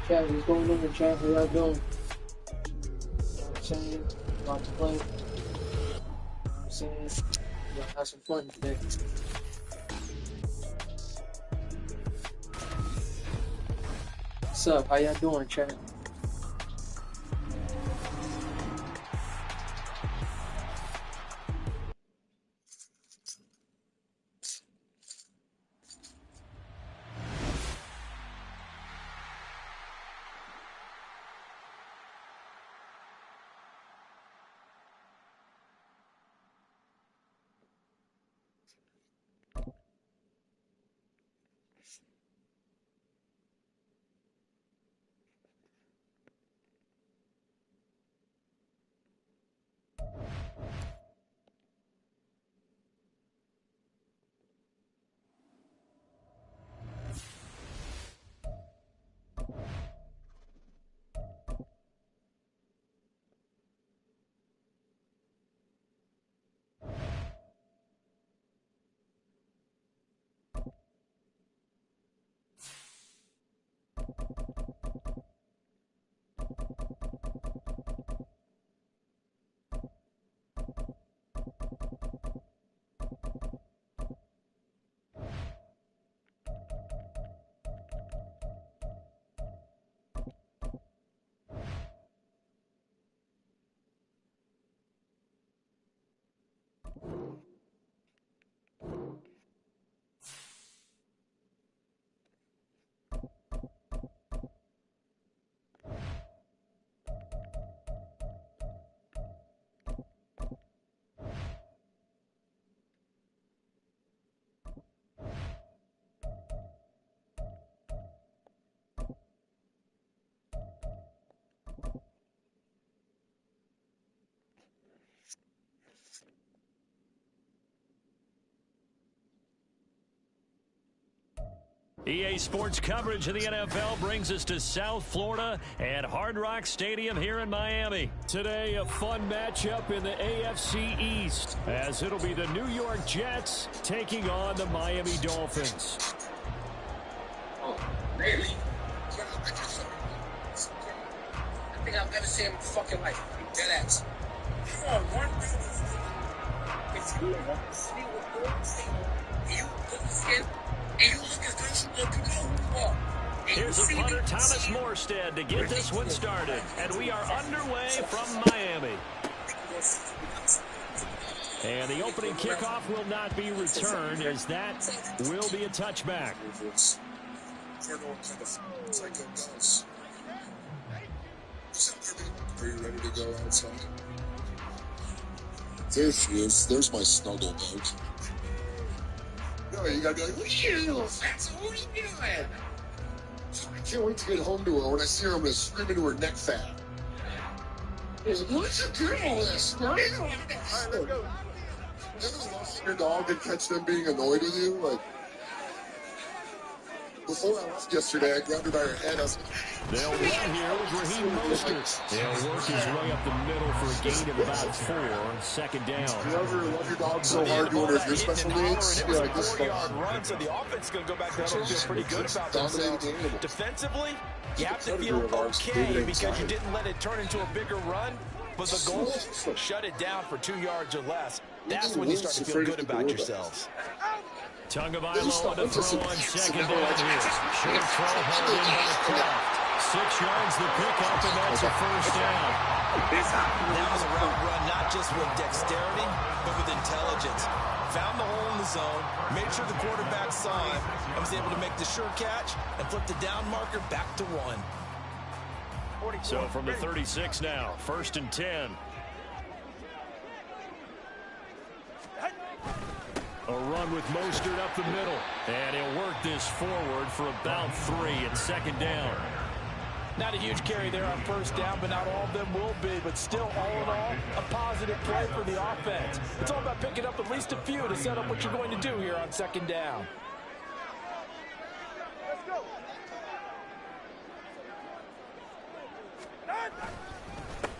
Chat, what's going on in the chat? How y'all doing? You know what I'm saying? About to play. You know what I'm saying? We're gonna have some fun today. What's up? How y'all doing, chat? EA Sports coverage of the NFL brings us to South Florida at Hard Rock Stadium here in Miami. Today, a fun matchup in the AFC East, as it'll be the New York Jets taking on the Miami Dolphins. Oh, really? I think I've ever seen him in my fucking life. Dead ass. Come on, one thing. If you want to see what you're seeing, you look at skin. And you look as good as you look, you know who you are. Here's the punter, Thomas Morstead, to get this one started. And we are underway from Miami. And the opening kickoff will not be returned, as that will be a touchback. Are you ready to go outside? There she is. There's my snuggle bug. No, you gotta be like, what are you doing, Fatso? What are you doing? I can't wait to get home to her. When I see her, I'm gonna scream into her neck fat. He's like, what's you doing all this? All right, let's go. You ever lost your dog and catch them being annoyed with you? Like, before I left yesterday, I grabbed her by her head. I was like, they'll run here with Raheem Mostert. He'll work his way up the middle for a gain of about 4. Second down. You ever love your dog so hard you wonder if your special needs? It was a 4-yard run, so the offense is going to go back there and feel pretty good about themselves. Defensively, you have to feel okay because you didn't let it turn into a bigger run. But the goal, shut it down for 2 yards or less. That's when you start to feel good about yourselves. Tagovailoa to throw on second down here. Short throw held in by Kraft. 6 yards the pickup, and that's a first down. That was a route run, not just with dexterity, but with intelligence. Found the hole in the zone, made sure the quarterback saw him, and was able to make the sure catch and flip the down marker back to 1. So from the 36 now, 1st and 10. A run with Mostert up the middle. And he'll work this forward for about 3 at second down. Not a huge carry there on first down, but not all of them will be. But still, all in all, a positive play for the offense. It's all about picking up at least a few to set up what you're going to do here on second down. Let's go.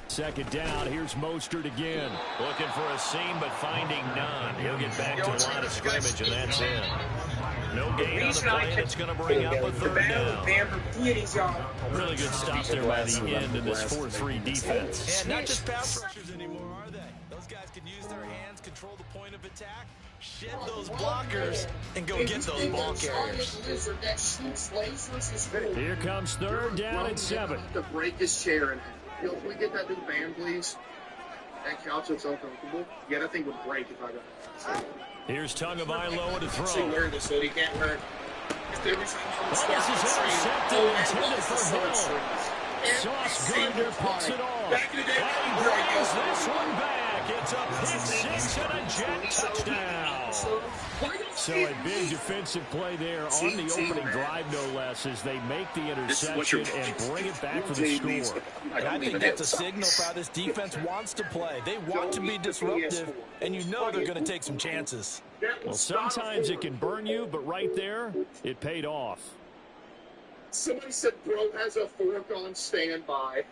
Second down, here's Mostert again. Looking for a seam, but finding none. He'll get back to the line of scrimmage, and that's in. No gain on the play, and it's going to bring up a third down. Really good stop there by the end of this 4-3 defense. And not just pass rushers anymore, are they? Those guys can use their hands, control the point of attack, shed those blockers, and go get those ball carriers. Here comes third down and 7. To break his chair, and if we get that new band, please. That couch looks uncomfortable. Yeah, that thing would break if I got it. Here's Tagovailoa to throw. He wear this, so he can't wear it. This is intercepted, intended for Hill. Sauce Gardner puts it off. And he brings this one back. It's a pick 6 and a Jet touchdown. So a big defensive play there on the opening drive, no less, as they make the interception and bring it back for the score. And I think that's a signal for how this defense wants to play. They want to be disruptive, and you know they're going to take some chances. Well, sometimes it can burn you, but right there, it paid off. Somebody said bro has a fork on standby.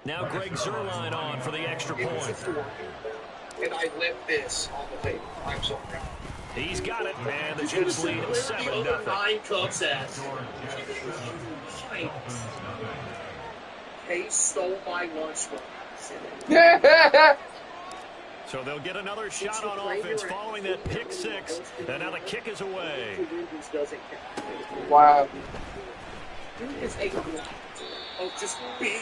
Now Greg Zuerlein on for the extra point. And I left this on the table. I'm sorry. He's got it, man. The Jets lead 7-0. 9 Cubs at. He stole my lunch money. So they'll get another shot on offense following that pick 6. And now the kick is away. Wow. It's a lot of just big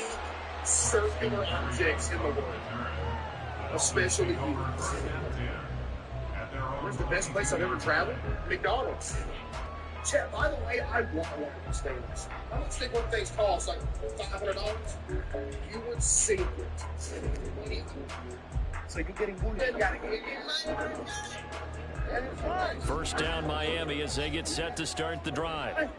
circular objects in the world. Especially you. Where's the best place I've ever traveled? McDonald's. Chat, by the way, I want one of these things. How much do you think one things cost? Like $500? You would see it. So you're getting wounded. You gotta get it. First down Miami as they get set to start the drive.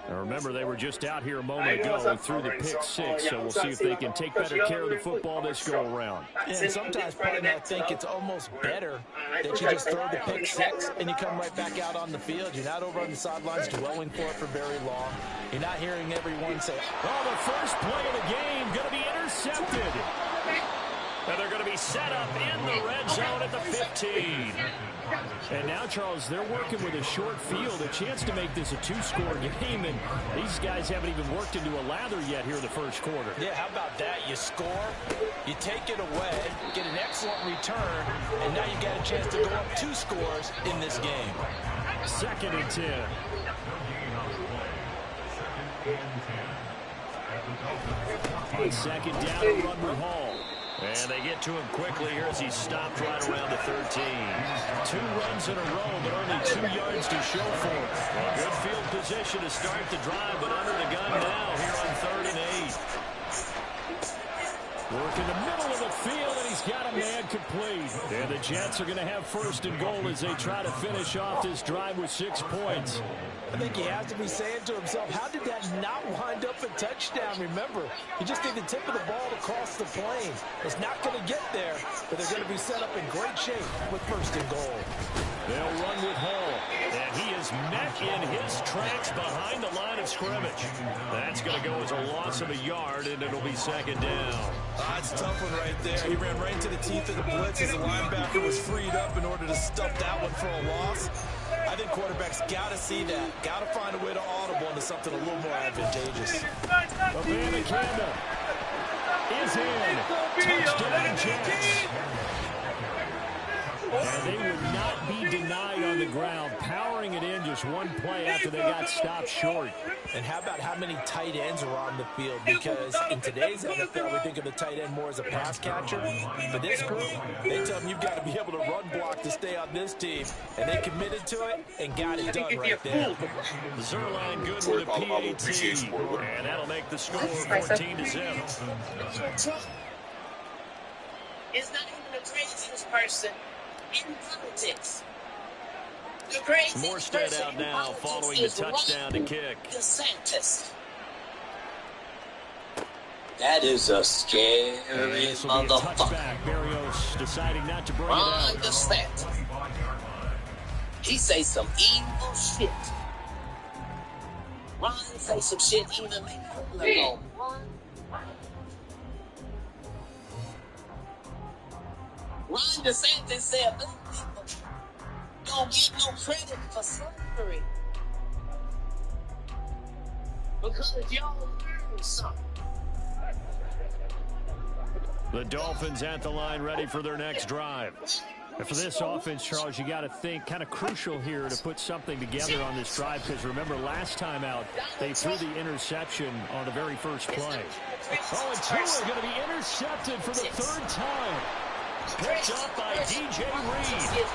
Now remember, they were just out here a moment ago through the pick 6, so we'll see if they can take better care of the football this go around. And sometimes, partner, I think it's almost better that you just throw the pick 6 and you come right back out on the field. You're not over on the sidelines dwelling for it for very long. You're not hearing everyone say, oh, the first play of the game going to be intercepted. And they're going to be set up in the red zone at the 15. And now, Charles, they're working with a short field, a chance to make this a 2-score game, and these guys haven't even worked into a lather yet here in the first quarter. Yeah, how about that? You score, you take it away, get an excellent return, and now you got a chance to go up 2 scores in this game. 2nd and 10. On 2nd down, a run with Hall. And they get to him quickly here as he's stopped right around the 13. 2 runs in a row, but only 2 yards to show for it. A good field position to start the drive, but under the gun now here on 3rd and 8. Work in the middle of the field, and he's got a man complete. And the Jets are going to have 1st and goal as they try to finish off this drive with 6 points. I think he has to be saying to himself, how did that not wind up a touchdown? Remember, he just did the tip of the ball to cross the plane. It's not going to get there, but they're going to be set up in great shape with 1st and goal. They'll run with Hall, and he is met in his tracks behind the line of scrimmage. That's going to go as a loss of a yard, and it'll be 2nd down. That's a tough one right there. He ran right into the teeth of the blitz as the linebacker was freed up in order to stuff that one for a loss. I think quarterbacks got to see that. Got to find a way to audible into something a little more advantageous. Abanikanda is in. Touchdown, Jets. And they would not be denied on the ground, powering it in just one play after they got stopped short. And how about how many tight ends are on the field? Because in today's NFL, we think of the tight end more as a pass catcher. For this group, they tell them you've got to be able to run block to stay on this team. And they committed to it and got it done right there. Zuerlein good with a PAT. And that'll make the score 14-0. It's not even the craziest person in politics. The craziest Morstead out now following the touchdown to kick. DeSantis. That is a scary motherfucker. Barrios deciding not to bring it out. DeSantis. He say some evil shit. Ron say some shit even make him go. Ron DeSantis said black people don't get no credit for slavery. Because y'all learned something. The Dolphins at the line, ready for their next drive. And for this offense, Charles, you got to think kind of crucial here to put something together on this drive, because remember last time out they threw the interception on the very first play. Oh, and Tua is going to be intercepted for the third time. Picked up by DJ Reed.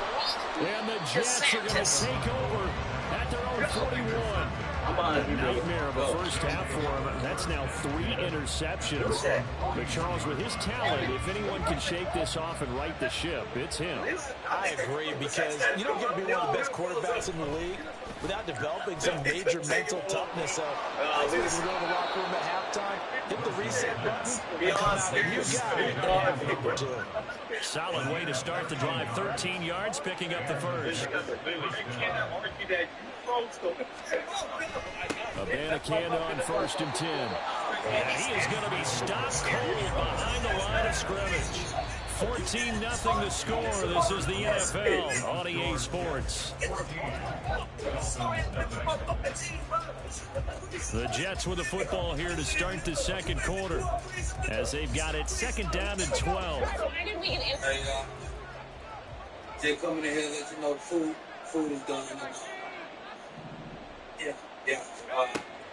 And the Jets are going to take over at their own 41. Nightmare of a first half for him. That's now 3 interceptions. But Charles, with his talent, if anyone can shake this off and right the ship, it's him. I agree, because you don't get to be one of the best quarterbacks in the league without developing some major mental toughness. So I think we're going to the locker room at halftime, hit the reset button, and come out a new guy in half number 2. Solid way to start the drive. 13 yards, picking up the first. Abanikanda on 1st and 10. And he is going to be stopped cold behind the line of scrimmage. 14-0 the score. This is the NFL on EA Sports. The Jets with the football here to start the second quarter, as they've got it 2nd down and 12. Hey, Jay coming in here, let you know food is done. Yeah.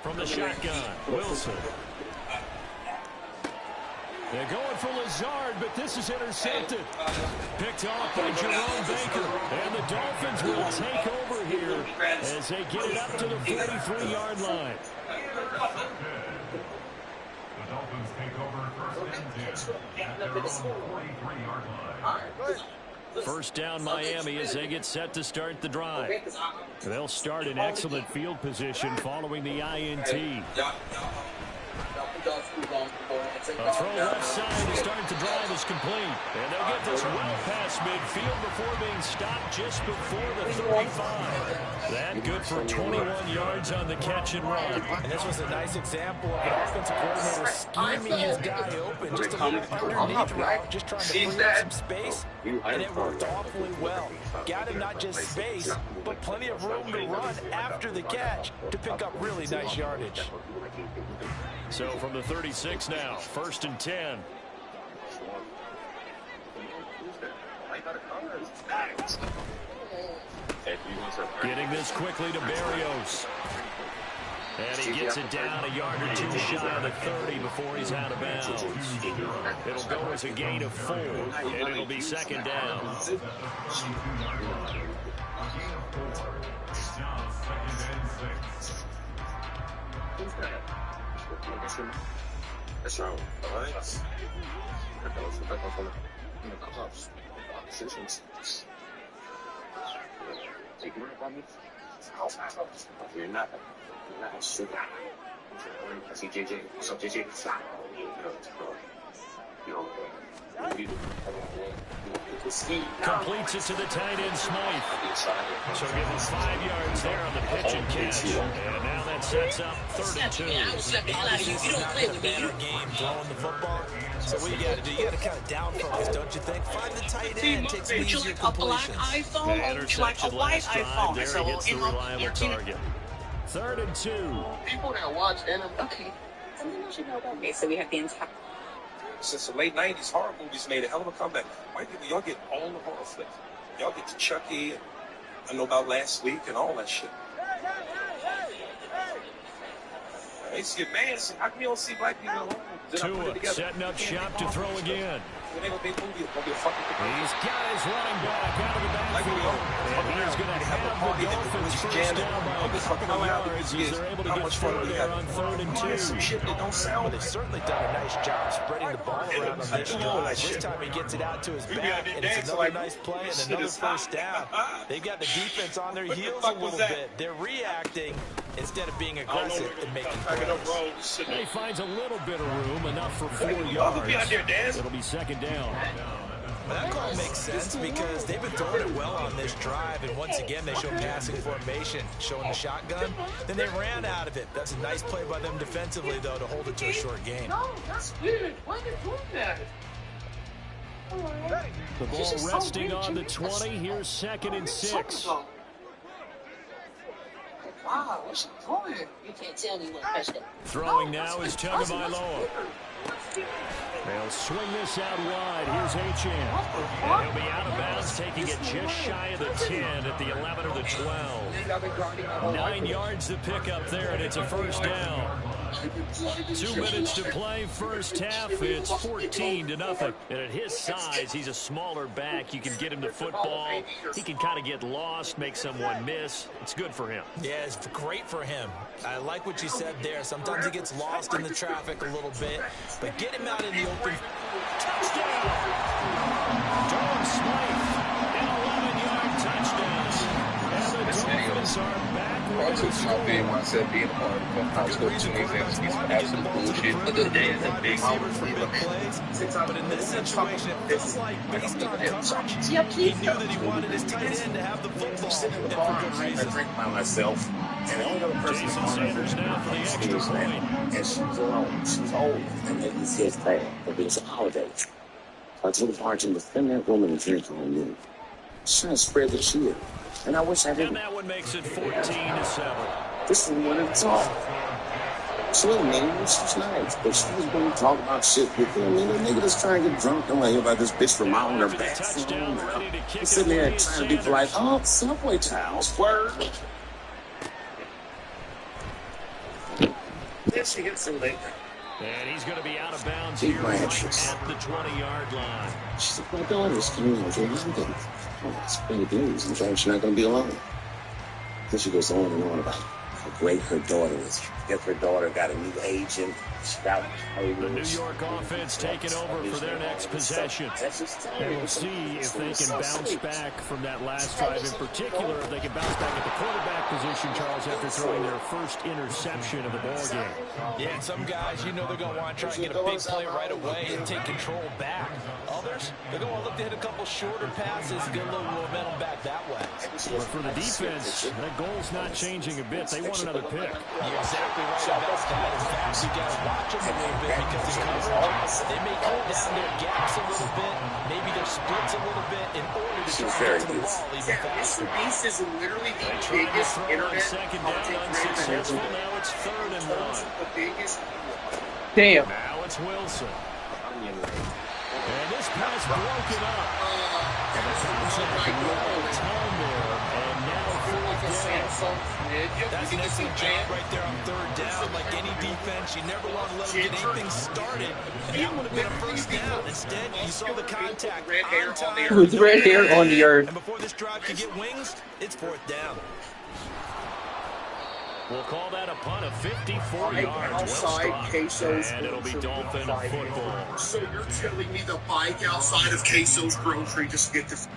From the shotgun, Wilson. They're going for Lazard, but this is intercepted. Picked off by Jerome Baker. And the Dolphins will take over here as they get it up to the 43-yard line. The Dolphins take over 1st and 10 at their own 43-yard line. First down Miami as they get set to start the drive. They'll start in excellent field position following the INT. A throw left side to start the drive is complete. And they'll get this well past midfield before being stopped just before the 35. That good for 21 yards on the catch and run. And this was a nice example of an offensive coordinator scheming his guy open just a little underneath route, just trying to free up some space, and it worked awfully well. Got him not just space, but plenty of room to run after the catch to pick up really nice yardage. So from the 36 now, 1st and 10. Getting this quickly to Berrios. And he gets it down a yard or 2 shy of the 30 before he's out of bounds. It'll go as a gain of 4, and it'll be 2nd down. That's right. All right. You're not super. I see JJ. What's up, JJ? Completes it to the tight end, Smythe. So give him 5 yards there on the pitch and catch. And now that sets up 3rd and 2. You don't play with me. Game throwing the football. So what you got to do? You got to kind of down focus, don't you think? Find the tight end, take some easier completions. The interception last drive. There he hits the reliable target. 3rd and 2. People that watch anime. Okay. Something you should know about me. So we have the entire. Since the late 90s, horror movies made a hell of a comeback. White people, y'all get all the horror flicks. Y'all get to Chucky, and I know about Last Week and all that shit. Hey, see, man, how come you don't see black people alone? Tua setting up shop to throw again. When they gonna be a movie, it's gonna be a fucking He's got his running back out of the backfield. And he's going to have the Dolphins first down by a couple of yards as they're able to get through there on 3rd and 2. Well, they've certainly done a nice job spreading the ball around on this drive. This time he gets it out to his back, and it's another nice play and another first down. They've got the defense on their heels a little bit. They're reacting instead of being aggressive and making plays. He finds a little bit of room, enough for 4 yards. It'll be 2nd down. That call makes sense because they've been throwing it well on this drive, and once again they show passing formation, showing the shotgun. Then they ran out of it. That's a nice play by them defensively, though, to hold it to a short gain. No, that's weird. Why are you doing that? The ball resting on the 20. Here's 2nd and 6. Wow, what's she doing? You can't tell me what touch that. Throwing now is Tagovailoa. They'll swing this out wide. Here's Achane. And he'll be out of bounds, taking it just shy of the 10 at the 11 or the 12. 9 yards to pick up there, and it's a first down. 2 minutes to play first half. It's 14-0. And at his size, he's a smaller back. You can get him the football. He can kind of get lost, make someone miss. It's good for him. Yeah, it's great for him. I like what you said there. Sometimes he gets lost in the traffic a little bit, but get him out in the open. Touchdown! Durham Smythe, an 11-yard touchdown. And the Dolphins are back. I took my bid when I said being a part of the high school teams and some absolute bullshit. Today is a big plays, but in this situation, it feels like based on coverage, he knew that he wanted his tight end to have the football. And for good reason. I drink by myself. And the only other person Jason Sanders now for the extra point. And she's alone. She's old. And maybe it's his bad. But it's a holiday. I took part in defend that woman and drink on you. She's trying to spread the cheer. And I wish I didn't. And that one makes it 14-7. This is one of the talk. She ain't mean, she's nice, but she was going to talk about shit with him. The nigga that's trying to get drunk. Don't hear about this bitch from out on her back. He's sitting there trying to be polite. Oh, Subway towels. Word. Then she hits him later. And he's going to be out of bounds here at the 20-yard line. She's like, my daughter's coming over. Oh, it's pretty news. I'm sure she's not going to be alone. Then she goes on and on about how great her daughter is. If her daughter got a new agent, she got the New York offense taking over for their next possession. And we'll see if they can bounce back from that last drive. In particular, if they can bounce back at the quarterback position, Charles, after throwing their first interception of the ballgame. Yeah, and some guys, you know they're going to want to try and get a big play right away and take control back. Others, they're going to look to hit a couple shorter passes and get a little momentum back that way. But for the defense, that goal's not changing a bit. They want another pick. You're exactly right about that. In fact, you got to watch them a little bit because in coverage, they may cut down their gaps a little bit, maybe their splits a little bit in order to try and get to the ball even faster. This is literally the biggest internet second down unsuccessful. Now it's 3rd and 1. The biggest. Damn. Now it's Wilson. And this pass broken up. And the contact right time there. And now 4th down. That's an excellent job right there on 3rd down. Like any defense, you never want to let them get anything started. And that would have been a first down. Instead, you saw the contact on time. With red hair on the earth. And before this drive can get wings, it's 4th down. We'll call that a punt of 54 yards. Well stopped. And it'll be Dolphin football. So you're telling me the bike outside of Queso's grocery just get this?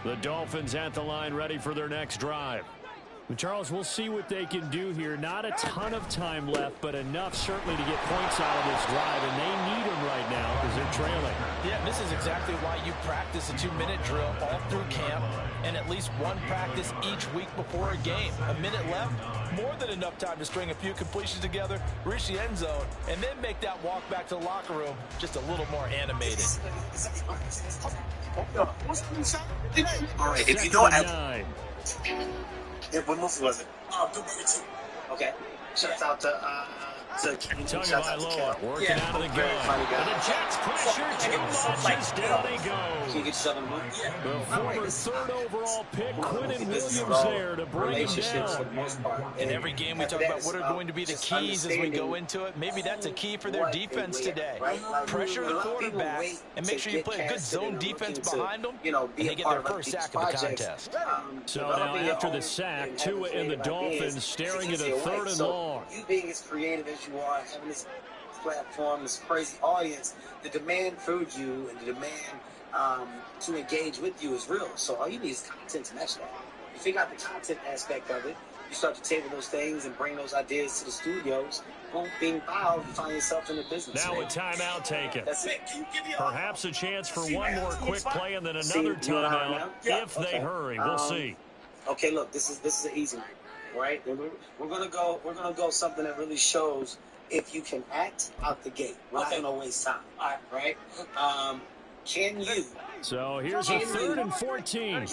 The Dolphins at the line, ready for their next drive. And Charles, we'll see what they can do here. Not a ton of time left, but enough certainly to get points out of this drive, and they need them right now because they're trailing. Yeah, this is exactly why you practice a 2-minute drill all through camp and at least one practice each week before a game. A minute left, more than enough time to string a few completions together, reach the end zone, and then make that walk back to the locker room just a little more animated. All right, if you know what movie was it? Okay. Shouts out to Tagovailoa working out of the gun. And the Jets pressure 2 notches. Down they go. The former 3rd overall pick, Quinton Williams there to bring him down. In every game we talk about what are going to be the keys as we go into it. Maybe that's a key for their defense today. Pressure the quarterback and make sure you play a good zone defense behind them, and they get their first sack of the contest. So now after the sack, Tua and the Dolphins staring at a 3rd and long. You being as creative as you are, having this platform, this crazy audience, the demand for you and the demand to engage with you is real. So all you need is content to match that. You figure out the content aspect of it, you start to table those things and bring those ideas to the studios. Boom, being fouled, you find yourself in the business. Now a timeout taken. That's it. Perhaps a chance for one more quick play and then another timeout if they hurry. We'll see. Okay, look, this is an easy one, right? We're gonna go something that really shows if you can act out the gate. We're not gonna waste time. All right, right? Can you? So here's a 3rd and 14.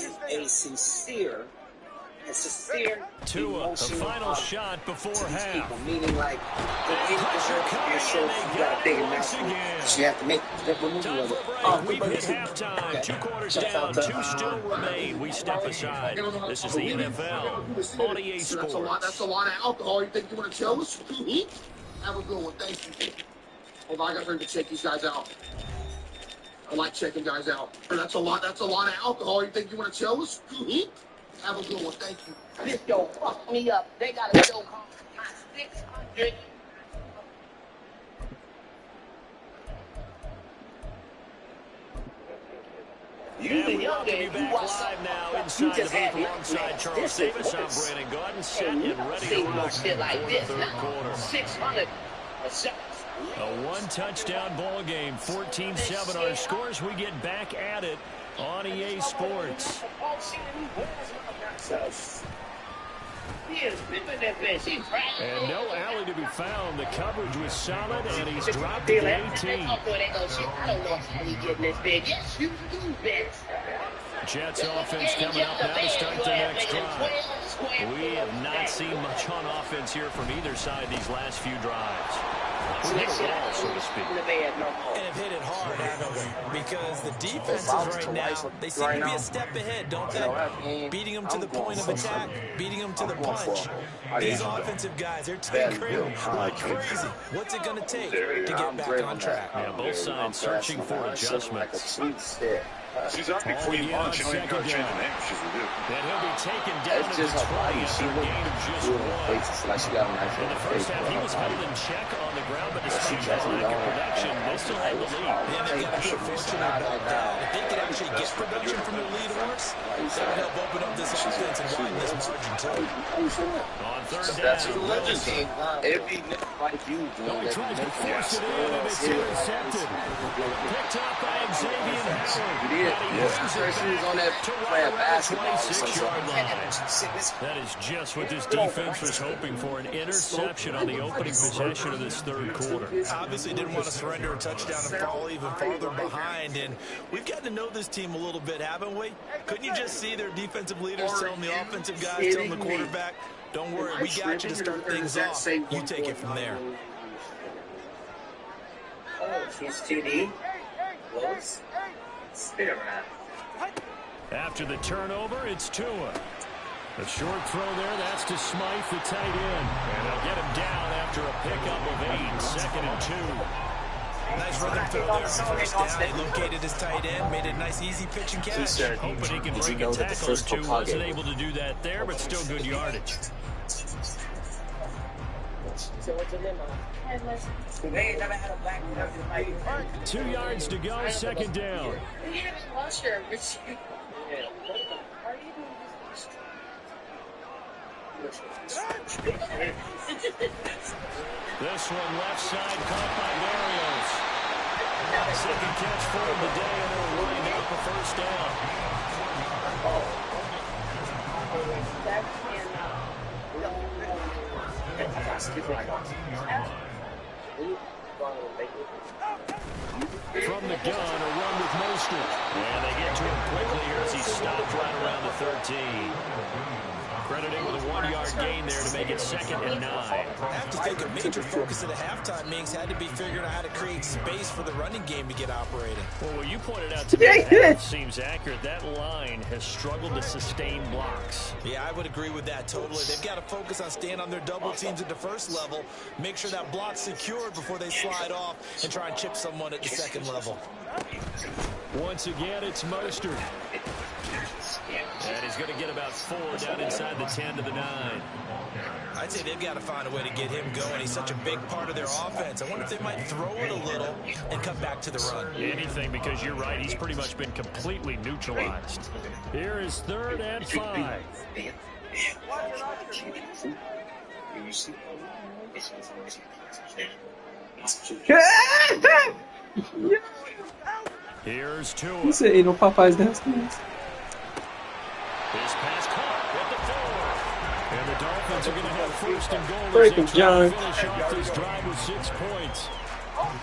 A sincere Tua, the final shot before half. People, meaning like the Pressure coming, and they got it once again. you have to make Time for break. We've hit halftime. Okay. 2 quarters down. 2 still remain. We step aside. This is the NFL on EA Sports. That's a lot of alcohol. You think you want to tell us? Have a good one. Thank you. Hold on, I got to check these guys out. I like checking guys out. That's a lot of alcohol. You think you want to tell us? Have a good one. Thank you. This yo fuck me up. They got a show called My 600. You the youngin', you watch live now inside the booth alongside Charles Davis. I'm Brandon Gordon, set and ready to rock for the third quarter. 600. A one-touchdown ball game, 14-7 our scores. We get back at it on EA Sports. And no alley to be found. The coverage was solid, and he's dropped to the 18. I don't know how he getting this big. Yes, you do, bitch. Jets offense coming up now to start their next drive. We have not seen much on offense here from either side these last few drives. We hit a wall, so to speak. And have hit it hard, haven't we? Because the defenses right now, they seem to be a step ahead, don't they? Beating them to the point of attack, beating them to the punch. These offensive guys, they're tinkering like crazy. What's it going to take to get back on track? Yeah, both sides searching for adjustments. Uzumaki, before you launch, you don't even got to change the name. She's reviewed. And he'll be taken down at the 20 after a gain of just 1. In the first half, he was held in check on the ground, but despite that lack of production, they still had the lead. And they've got to be fortunate about that. If they could actually get production from their lead horse, that would help open up this offense and widen this margin, too. On 3rd down, It'd be like you doing he tries to force it in, and it's intercepted. Picked up by Xavier Howard. On that playing basketball. 26-yard line. That is just what this defense was hoping for, an interception on the opening possession of this third quarter. Obviously didn't want to surrender a touchdown and fall even farther behind, and we've gotten to know this team a little bit, haven't we? Couldn't you just see their defensive leaders telling the offensive guys, telling the quarterback, don't worry, we got you to start things off. You take it from there. Oh, she's 2D. Close. Spin around. After the turnover, it's Tua. The short throw there, that's to Smythe, the tight end. And they'll get him down after a pickup of 8, 2nd and 2. Nice rhythm throw there for first down. He located his tight end, made a nice easy pitch and catch. Hoping he can break a tackle or two. Wasn't able to do that there, but still good yardage. So what's your limo? They ain't never had a black person. 2 yards to go, 2nd down. We haven't lost your rich. This one left side caught by Barrios. 2nd catch for him today, and they'll wind up a first down. From the gun, a run with Mostert. And they get to him quickly here as he stopped right around the 13. Crediting with a 1-yard gain there to make it 2nd and 9. I have to think a major focus of the halftime meetings had to be figuring out how to create space for the running game to get operating. Well, what you pointed out to me, that seems accurate. That line has struggled to sustain blocks. Yeah, I would agree with that totally. They've got to focus on staying on their double teams at the first level, make sure that block's secured before they slide off and try and chip someone at the 2nd level. Once again, it's Mostert. And he's going to get about 4 down inside the 10 to the 9. I'd say they've got to find a way to get him going. He's such a big part of their offense. I wonder if they might throw it a little and come back to the run. Anything, because you're right. He's pretty much been completely neutralized. Here is 3rd and 5. Here's Tua. Você aí no Papai 10 minutos. His pass caught at Dolphins are going to have first and goal as Break they him, try John. to finish off this drive with 6 points.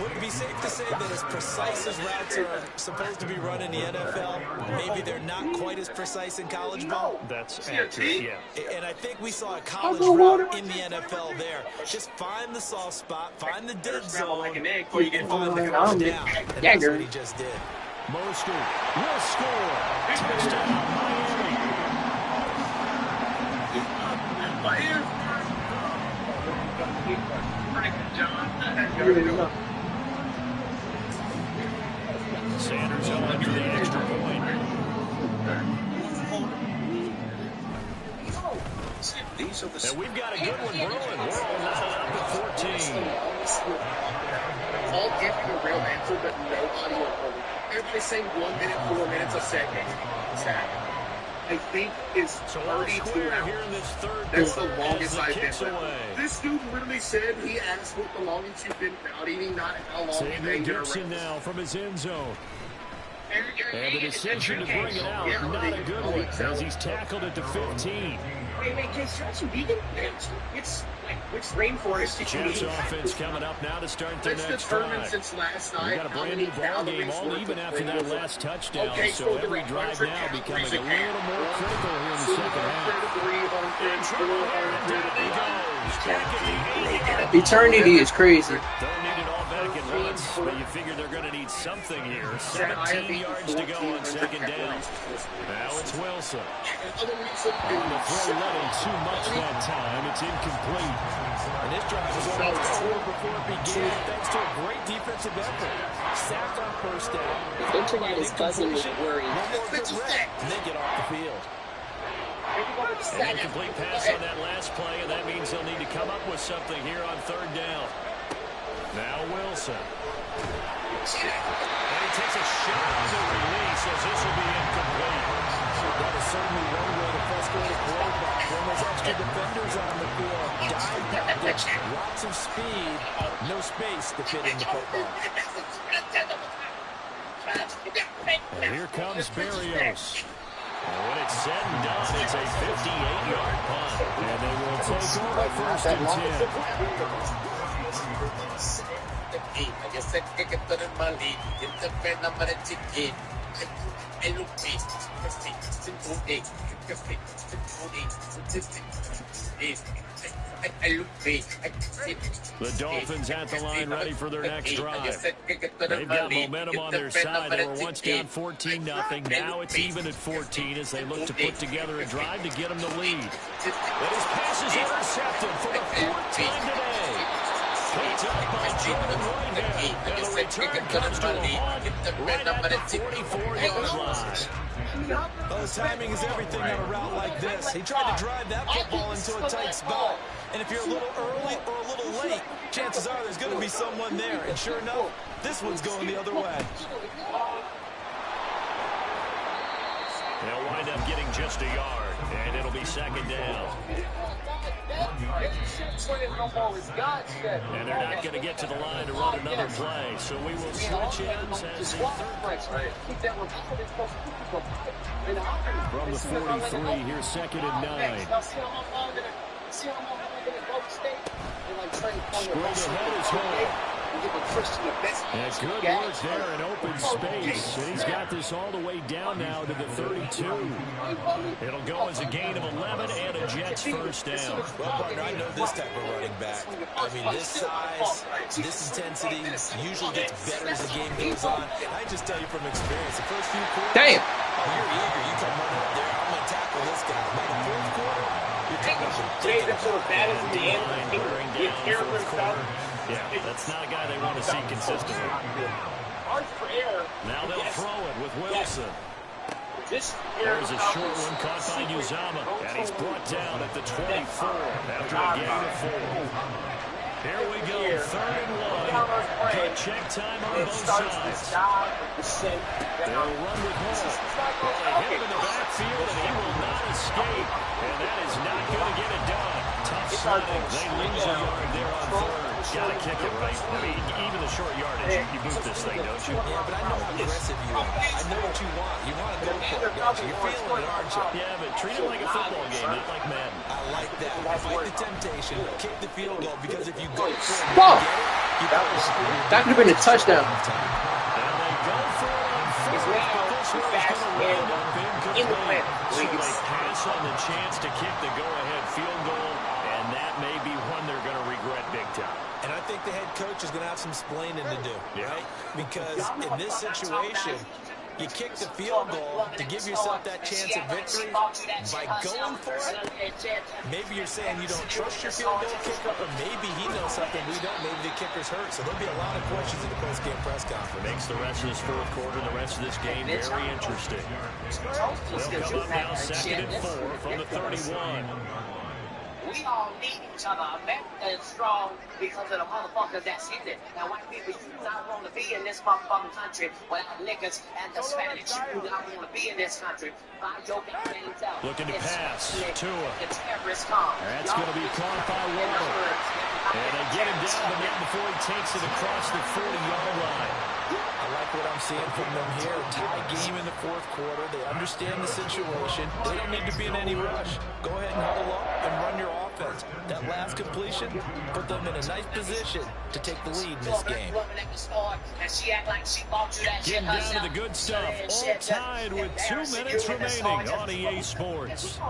Would it be safe to say that as precise as routes are supposed to be run in the NFL, maybe they're not quite as precise in college ball? That's accurate, yeah. And I think we saw a college route in the NFL there. Just find the soft spot, find the dead zone, or you can find the first down. And that's what he just did. Mostert will score. Touchdown, Miami. Sanders on for the extra point. And we've got a good one brewing. We're all knotted up at 14. I'll give you the real answer, but nobody will hold it. Everybody saying 1 minute, 4 minutes a second. I think is 32 here in this third. That's the longest I've been. Away. This dude literally said he asked what the longest you've been out eating, not how long you've been. Gibson now from his end zone. And the decision to bring it out, not a good one, as he's tackled it to 15. Wait, can you vegan? Which rainforest did you Jets offense coming up now to start their next drive. Since last night. We got a brand new ball game, all even after that last touchdown. So every drive now becoming a little more critical here in the second half. Eternity is crazy. Don't need it all back at once, but you figure they're going to need something here. 17 yards to go on second down. Now it's Wilson. On the throw, letting too much that time. It's incomplete. And this drive was almost over before it began, thanks to a great defensive effort. Sacked on first down. The internet is buzzing with worry. One more good rep, and they get off the field. An incomplete pass on that last play, and that means they'll need to come up with something here on third down. Now Wilson. And he takes a shot on the release as this will be incomplete. That is certainly one way to frustrate a quarterback. When there's extra defenders on the field, dive tactics, lots of speed, no space to fit in the football. And here comes Berrios. And when it's said and done, it's a 58-yard punt. And they will take over first and 10. The Dolphins at the line ready for their next drive. They've got momentum on their side. They were once down 14-0. Now it's even at 14 as they look to put together a drive to get them the lead. But his pass is intercepted for the fourth time today. Picked up by Jordan Whitehead. And the return comes to a halt right at the 44-yard line. Well, timing is everything on a route like this. He tried to drive that football into a tight spot. And if you're a little early or a little late, chances are there's going to be someone there. And sure enough, this one's going the other way. They'll wind up getting just a yard, and it'll be second down. And they're not going to get to the line to run another play, so we will switch ends as the from the 43, here's second and 9. Spread ahead is Hall. And good work there in open space. And he's got this all the way down now to the 32. It'll go as a gain of 11 and a Jets first down. Well, partner, I know this type of running back. I mean, this size, this intensity usually gets better as the game goes on. I just tell you from experience, the first few quarters, damn, you're eager. You come running up there, I'm going to tackle this guy. By the fourth quarter, you're taking some Yeah, that's not a guy they want to see consistently. Now they'll throw it with Wilson. There's a short one caught by Uzama, and he's brought down at the 24 after a gain of 4. Here we go, 3rd and 1. Good check time on both sides. They'll run with Hall. They hit him in the backfield, and he will not escape. And that is not going to get it done. Tough sliding. They lose a yard there on third. Got to kick it right. I mean, even the short yardage, you boot this thing, don't you? Yeah, but I know how aggressive you are. I know what you want. You want to go for it, don't you? You're feeling it, aren't you? Yeah, but treat it like a football game, not like Madden. I like that. Fight the temptation. Kick the field goal, because if you go for it, Fuck! you get it. That could have been a touchdown. And they go for it on fourth, but this one is going to wind up incomplete. So they pass on the chance to kick the go-ahead field goal, and that may be one they're going to regret big time. And I think the head coach is going to have some explaining to do, right? Because in this situation, you kick the field goal to give yourself that chance of victory. By going for it, maybe you're saying you don't trust your field goal kicker, or maybe he knows something we don't. Maybe the kicker's hurt. So there'll be a lot of questions in the post-game press conference. Makes the rest of this fourth quarter, the rest of this game very interesting. They'll come up now 2nd and 4 from the 31. We all need each other. America is strong because of the motherfuckers that's in it. Now, white people, you do not want to be in this motherfucking country without niggas and the Spanish. You do not want to be in this country. Looking to pass. Tua. That's going to be caught by Waddle. And they get him down the net before he takes it across the 40-yard line. I like what I'm seeing from them here. Tie game in the fourth quarter. They understand the situation. They don't need to be in any rush. Go ahead and huddle up and run your offense. That last completion put them in a nice position to take the lead in this game. Getting down to the good stuff. All tied with 2 minutes remaining on EA Sports.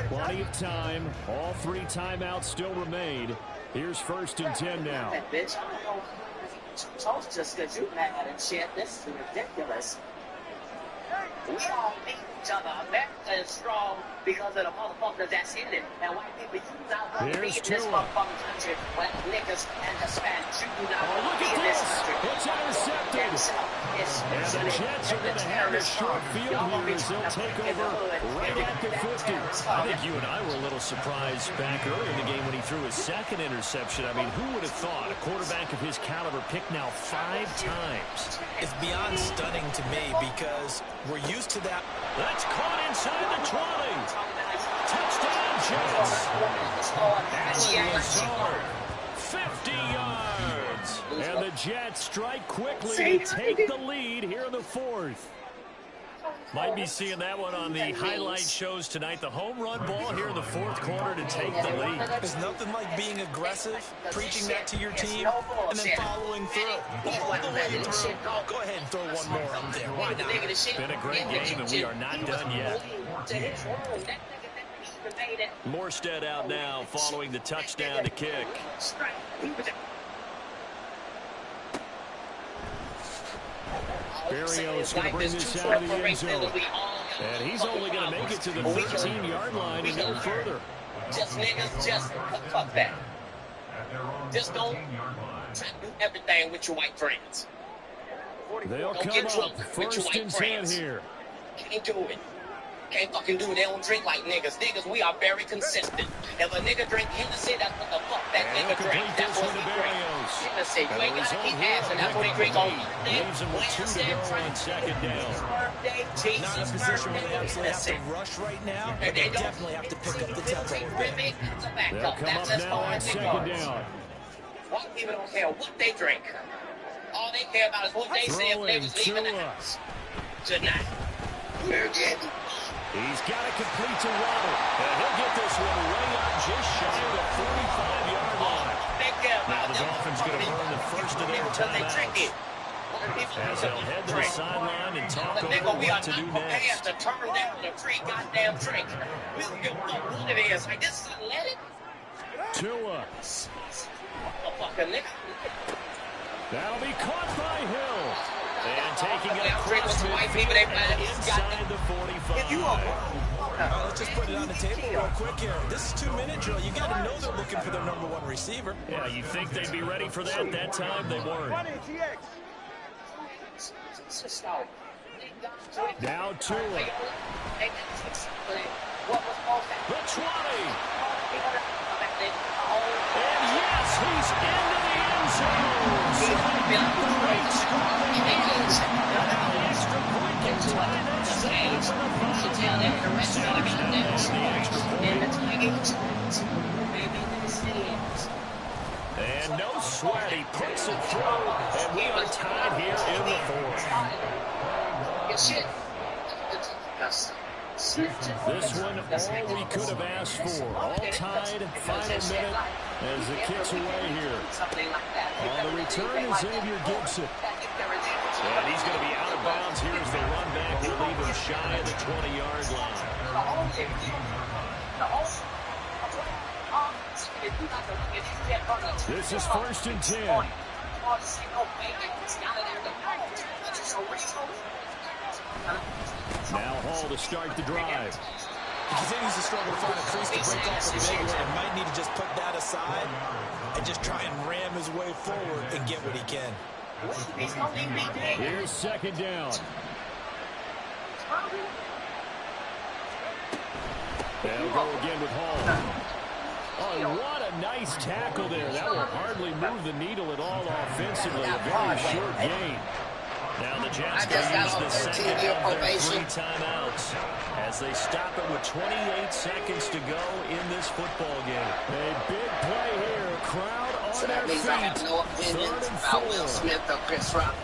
Plenty of time. All 3 timeouts still remain. Here's 1st and 10 now. Just because you're mad and shit, this is ridiculous. We all need each other. America is strong because of the motherfuckers that's in it. Now, white people, you do not want to be in this motherfucking country with niggas and Hispanics. You do not want to be in this country. It's intercepted. And the Jets are going to have a short field here as they'll take over right at the 50. I think you and I were a little surprised back earlier in the game when he threw his 2nd interception. I mean, who would have thought a quarterback of his caliber picked now 5 times? It's beyond stunning to me because we're used to that. That's caught inside the 20. Touchdown, Jets. 50 yards. And the Jets strike quickly to take the lead here in the 4th. Might be seeing that one on the highlight shows tonight. The home run ball here in the 4th quarter to take the lead. There's nothing like being aggressive, preaching that to your team, and then following through. All the way through. Go ahead and throw one more up there. Why not? Been a great game, and we are not done yet. Morstead out now following the touchdown to kick. Berrios going to bring this out of the end zone. And he's only going to make it to the 13-yard line and no further. Just niggas, just fuck that. Just don't try to do everything with your white friends. They'll come up 1st and 10 here. Can't do it. Can't fucking do it. They don't drink like niggas. Niggas, we are very consistent. If a nigga drink Hennessy, that's what the fuck that nigga drink. That's what he drink. Hennessy. You ain't gotta keep asking. That's what he drink on Leaves him with 2 to go on 2nd down. Not in a position where they absolutely have to rush right now, but they definitely have to pick up the tempo. They'll come up now on 2nd down. White people don't care what they drink. All they care about is what they say if they was leaving the house tonight. He's got to complete to Waddle. And he'll get this one way up just shy of the 45-yard line. Now the Dolphins going to burn the first of their timeouts. As they'll head to the sideline and talk over what to do next. To turn down the free goddamn drink. We'll give what it is. Like this is let it. Tua. Motherfucker, nigga. That'll be caught by Hill. And taking it across inside the 45. Let's just put it on the table real quick here. This is 2-minute drill. You got to know they're looking for their #1 receiver. Yeah, you'd think they'd be ready for that. That time they weren't. Now Tua. The 20. And yes, he's into the end zone. And no sweat, he puts it through, and we are tied here in the fourth. This one, all we could have asked for. All tied, final minute, as the kick's away here. On the return is Xavier Gibson. And he's going to be out of bounds here as they run back to leave him shy of the 20-yard line. This is 1st and 10. Now Hall to start the drive. He continues to struggle to find a crease to break off the big one, and might need to just put that aside and just try and ram his way forward and get what he can. Here's 2nd down. They'll go again with Hall. Oh, what a nice tackle there. That will hardly move the needle at all offensively. A very short gain. Now the Jets going to use the second of their 3 timeouts as they stop it with 28 seconds to go in this football game. A big play here. Crowd on so that their means feet. I have no opinions about Will Smith or Chris Rock.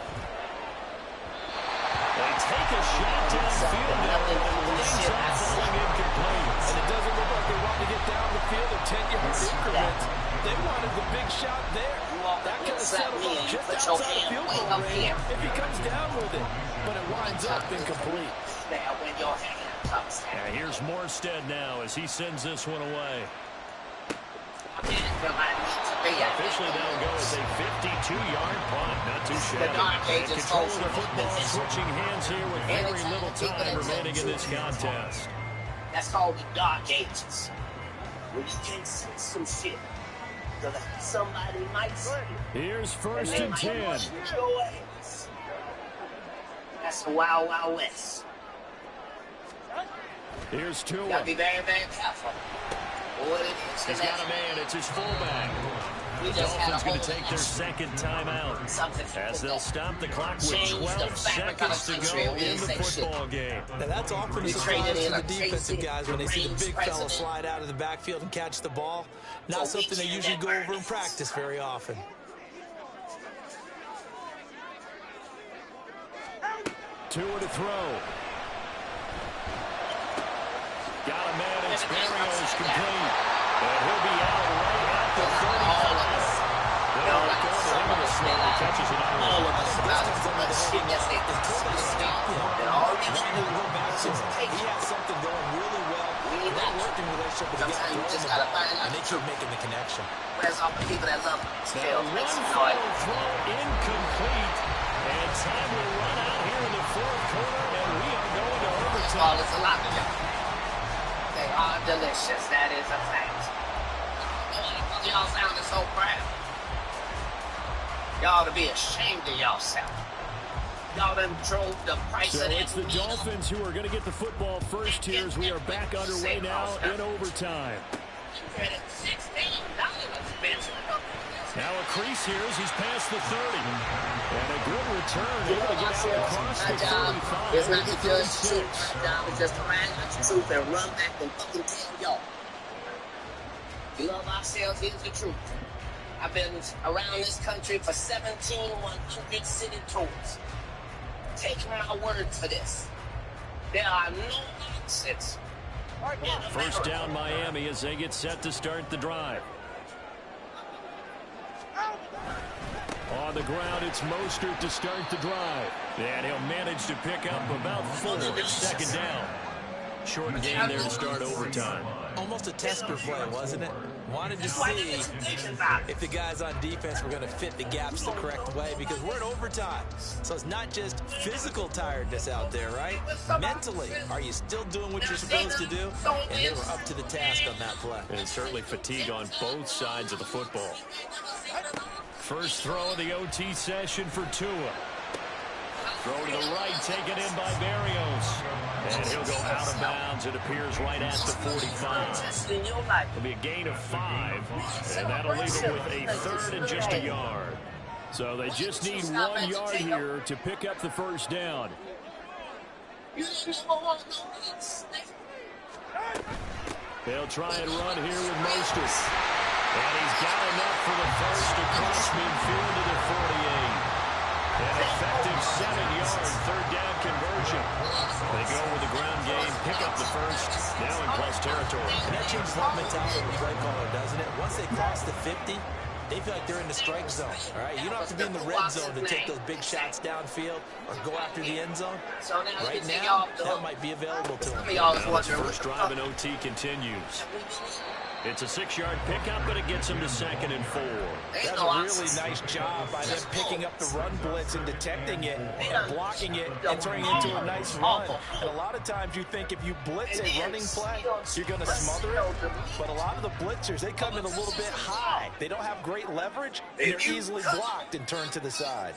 They take a shot downfield now, and things are falling incomplete. And it doesn't look like they want to get down the field at 10-yard increments. They wanted the big shot there. That could have settled up just outside the field goal range if he comes down with it. But it winds up incomplete. Now here's Morstead now as he sends this one away. Officially that'll go as a 52-yard punt. Not too shabby. And control of the football switching hands here with very little time remaining in this contest. That's called the dark ages. When you can't see some shit. Somebody might say. Here's 1st and 10. That's the Wild Wild West. Here's Tua. Gotta be very, very careful. He's got a man. It's his fullback. The Dolphins going to take their 2nd timeout as they'll stop the clock with 12 seconds to go in the football game. Now that's often a surprise to the defensive guys when they see the big fella slide out of the backfield and catch the ball. Not something they usually go over in practice very often. Tua to throw. Got a man. It's Barrios complete. And he'll be out right at the 35. Catches it on all of us about the shit that's there. He has something going really well. They're working relationship with the guy. You just gotta find out. And they keep making the connection. Where's all the people that love him? Still make some noise. noise. Throw incomplete. And time will run out here in the 4th quarter, and we are going to overtime. All is a lot of them. They are delicious. That is a fact. Y'all sounding so proud. Y'all to be ashamed of yourself. Y'all done drove the price so of that. It's the Dolphins who are going to get the football first here as we are back underway now in overtime. Now a crease here as he's past the 30. And a good return. Able to get out across the 45. It's not to judge the truth. My job is just to find out the truth and run back and fucking tell y'all. We love ourselves. Here's the truth. I've been around this country for 1,700 city tours. Take my word for this. There are no exits. 1st down Miami as they get set to start the drive. On the ground, it's Mostert to start the drive. And he'll manage to pick up about 4. 2nd down. Short game there to start overtime. Almost a tester play, wasn't it? Wanted to see if the guys on defense were going to fit the gaps the correct way, because we're in overtime. So it's not just physical tiredness out there, right? Mentally, are you still doing what you're supposed to do? And they were up to the task on that play. And certainly fatigue on both sides of the football. First throw of the OT session for Tua. Throw to the right, taken in by Barrios. And he'll go out of bounds. It appears right at the 45. It'll be a gain of 5. And that'll leave him with a 3rd and just a yard. So they just need 1 yard here to pick up the 1st down. You didn't never want to know this. They'll try and run here with Mostert. And he's got enough for the first across midfield to the 48. An effective 7-yard third down conversion. They go with the ground game, pick up the first, now in plus territory. And that changes the mentality of the play caller, doesn't it? Once they cross the 50, they feel like they're in the strike zone. All right, you don't have to be in the red zone to take those big shots downfield or go after the end zone. Right now, that might be available to them. Now this first drive in OT continues. It's a 6-yard pickup, but it gets them to 2nd and 4. That's a really nice job by them picking up the run blitz and detecting it and blocking it and turning it into a nice run. And a lot of times you think if you blitz a running play, you're going to smother it. But a lot of the blitzers, they come in a little bit high. They don't have great leverage, and they're easily blocked and turned to the side.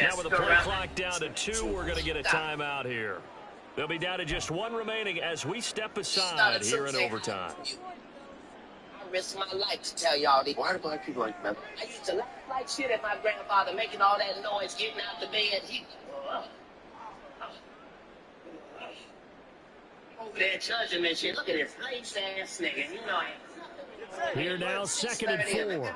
Now with the play clock down to 2, we're going to get a timeout here. They'll be down to just 1 remaining as we step aside here in overtime. I risk my life to tell y'all this. Why do black people like men? I used to laugh like shit at my grandfather making all that noise, getting out the bed. He over there judging me and shit. Look at this lazy ass nigga. You know him. Here now, 2nd and 4.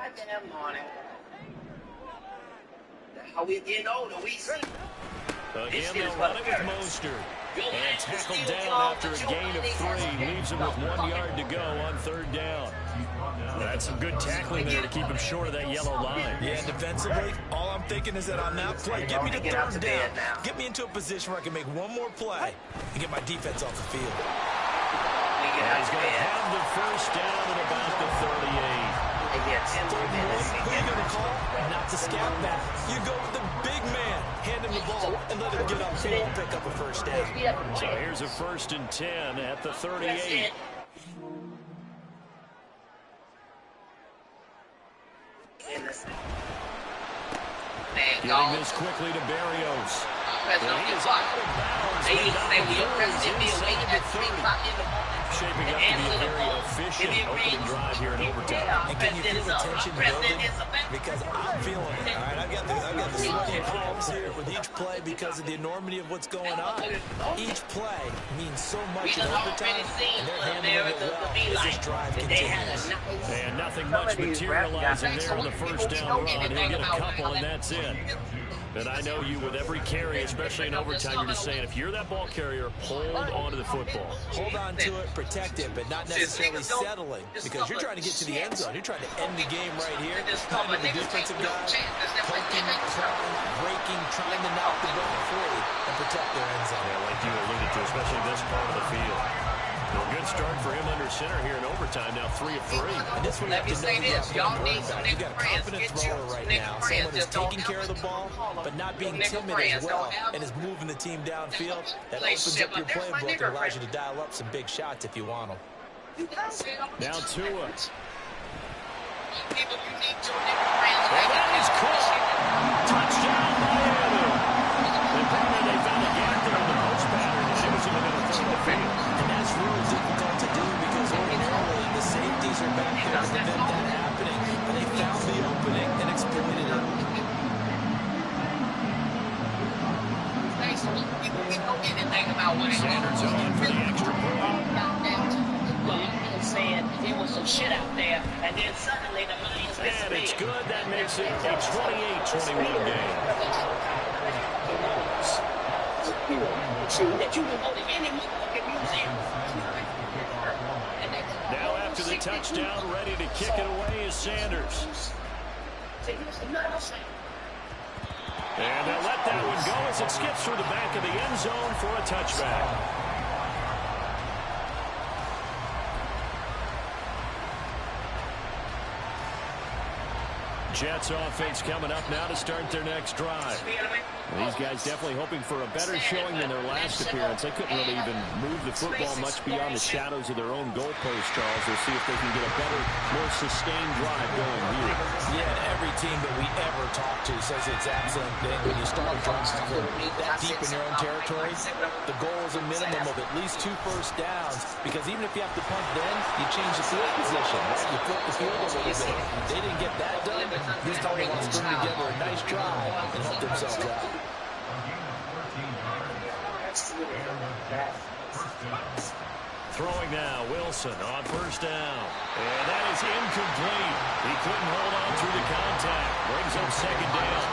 How we getting older, we see. Again, they'll run it with Mostert. And tackled down after a gain of 3. Leaves him with 1 yard to go on 3rd down. That's some good tackling there to keep him short of that yellow line. Yeah, defensively, all I'm thinking is that on that play, get me to 3rd down. Get me into a position where I can make 1 more play and get my defense off the field. And he's going to have the first down at about the 38. Who are you going to call? Not the scat back. You go with the big man. Hand him the ball and let him get upfield and pick up a first down. So here's a 1st and 10 at the 38. Getting this quickly to Barrios. He is out of bounds. Shaping up to be a very efficient opening drive here in overtime. And can you feel the tension building? Because I'm feeling it. All right, I've got the sweaty palms here with each play because of the enormity of what's going on. Each play means so much in overtime, and they're handling it well as this drive continues. And nothing much materializing there on the first down run. He'll get a couple, and that's it. And I know you, with every carry, especially in overtime, you're just saying, if you're that ball carrier, hold on to the football. Hold on to it, protect it, but not necessarily settling, because you're trying to get to the end zone. You're trying to end the game right here. Cutting the defensive guys, poking, clawing, breaking, trying to knock the ball free and protect their end zone. Yeah, like you alluded to, especially this part of the field. Well, good start for him under center here in overtime. Now 3 of 3. And this one, you have to know you got a confident thrower right now. Someone who's taking care of the ball, but not being timid as well, and is moving the team downfield. That opens up your playbook and allows you to dial up some big shots if you want them. Now Tua. And that is caught. Touchdown, Miami. They found a gap there in the post pattern, and it was in the middle of the field. And that's really difficult to do because ordinarily the safeties are back there to prevent that happening. But they found the opening and exploited it. Sanders on for the extra point. Saying there was some shit out there, and then suddenly the Lions and it's good. That makes it a 28-21 game. Now after the touchdown, ready to kick it away is Sanders. And they'll let that one go as it skips through the back of the end zone for a touchback. Jets offense coming up now to start their next drive. These guys definitely hoping for a better showing than their last appearance. They couldn't really even move the football much beyond the shadows of their own goalpost, Charles. We'll see if they can get a better, more sustained drive going here. Yeah, and every team that we ever talk to says the exact same thing. When you start a drive that deep in your own territory, the goal is a minimum of at least 2 first downs, because even if you have to punt then, you change the field position. Right? You flip the field a little bit. They didn't get that done. This time they want to string together a nice drive and help themselves out. Throwing now, Wilson on first down. And that is incomplete. He couldn't hold on through the contact. Brings up second down.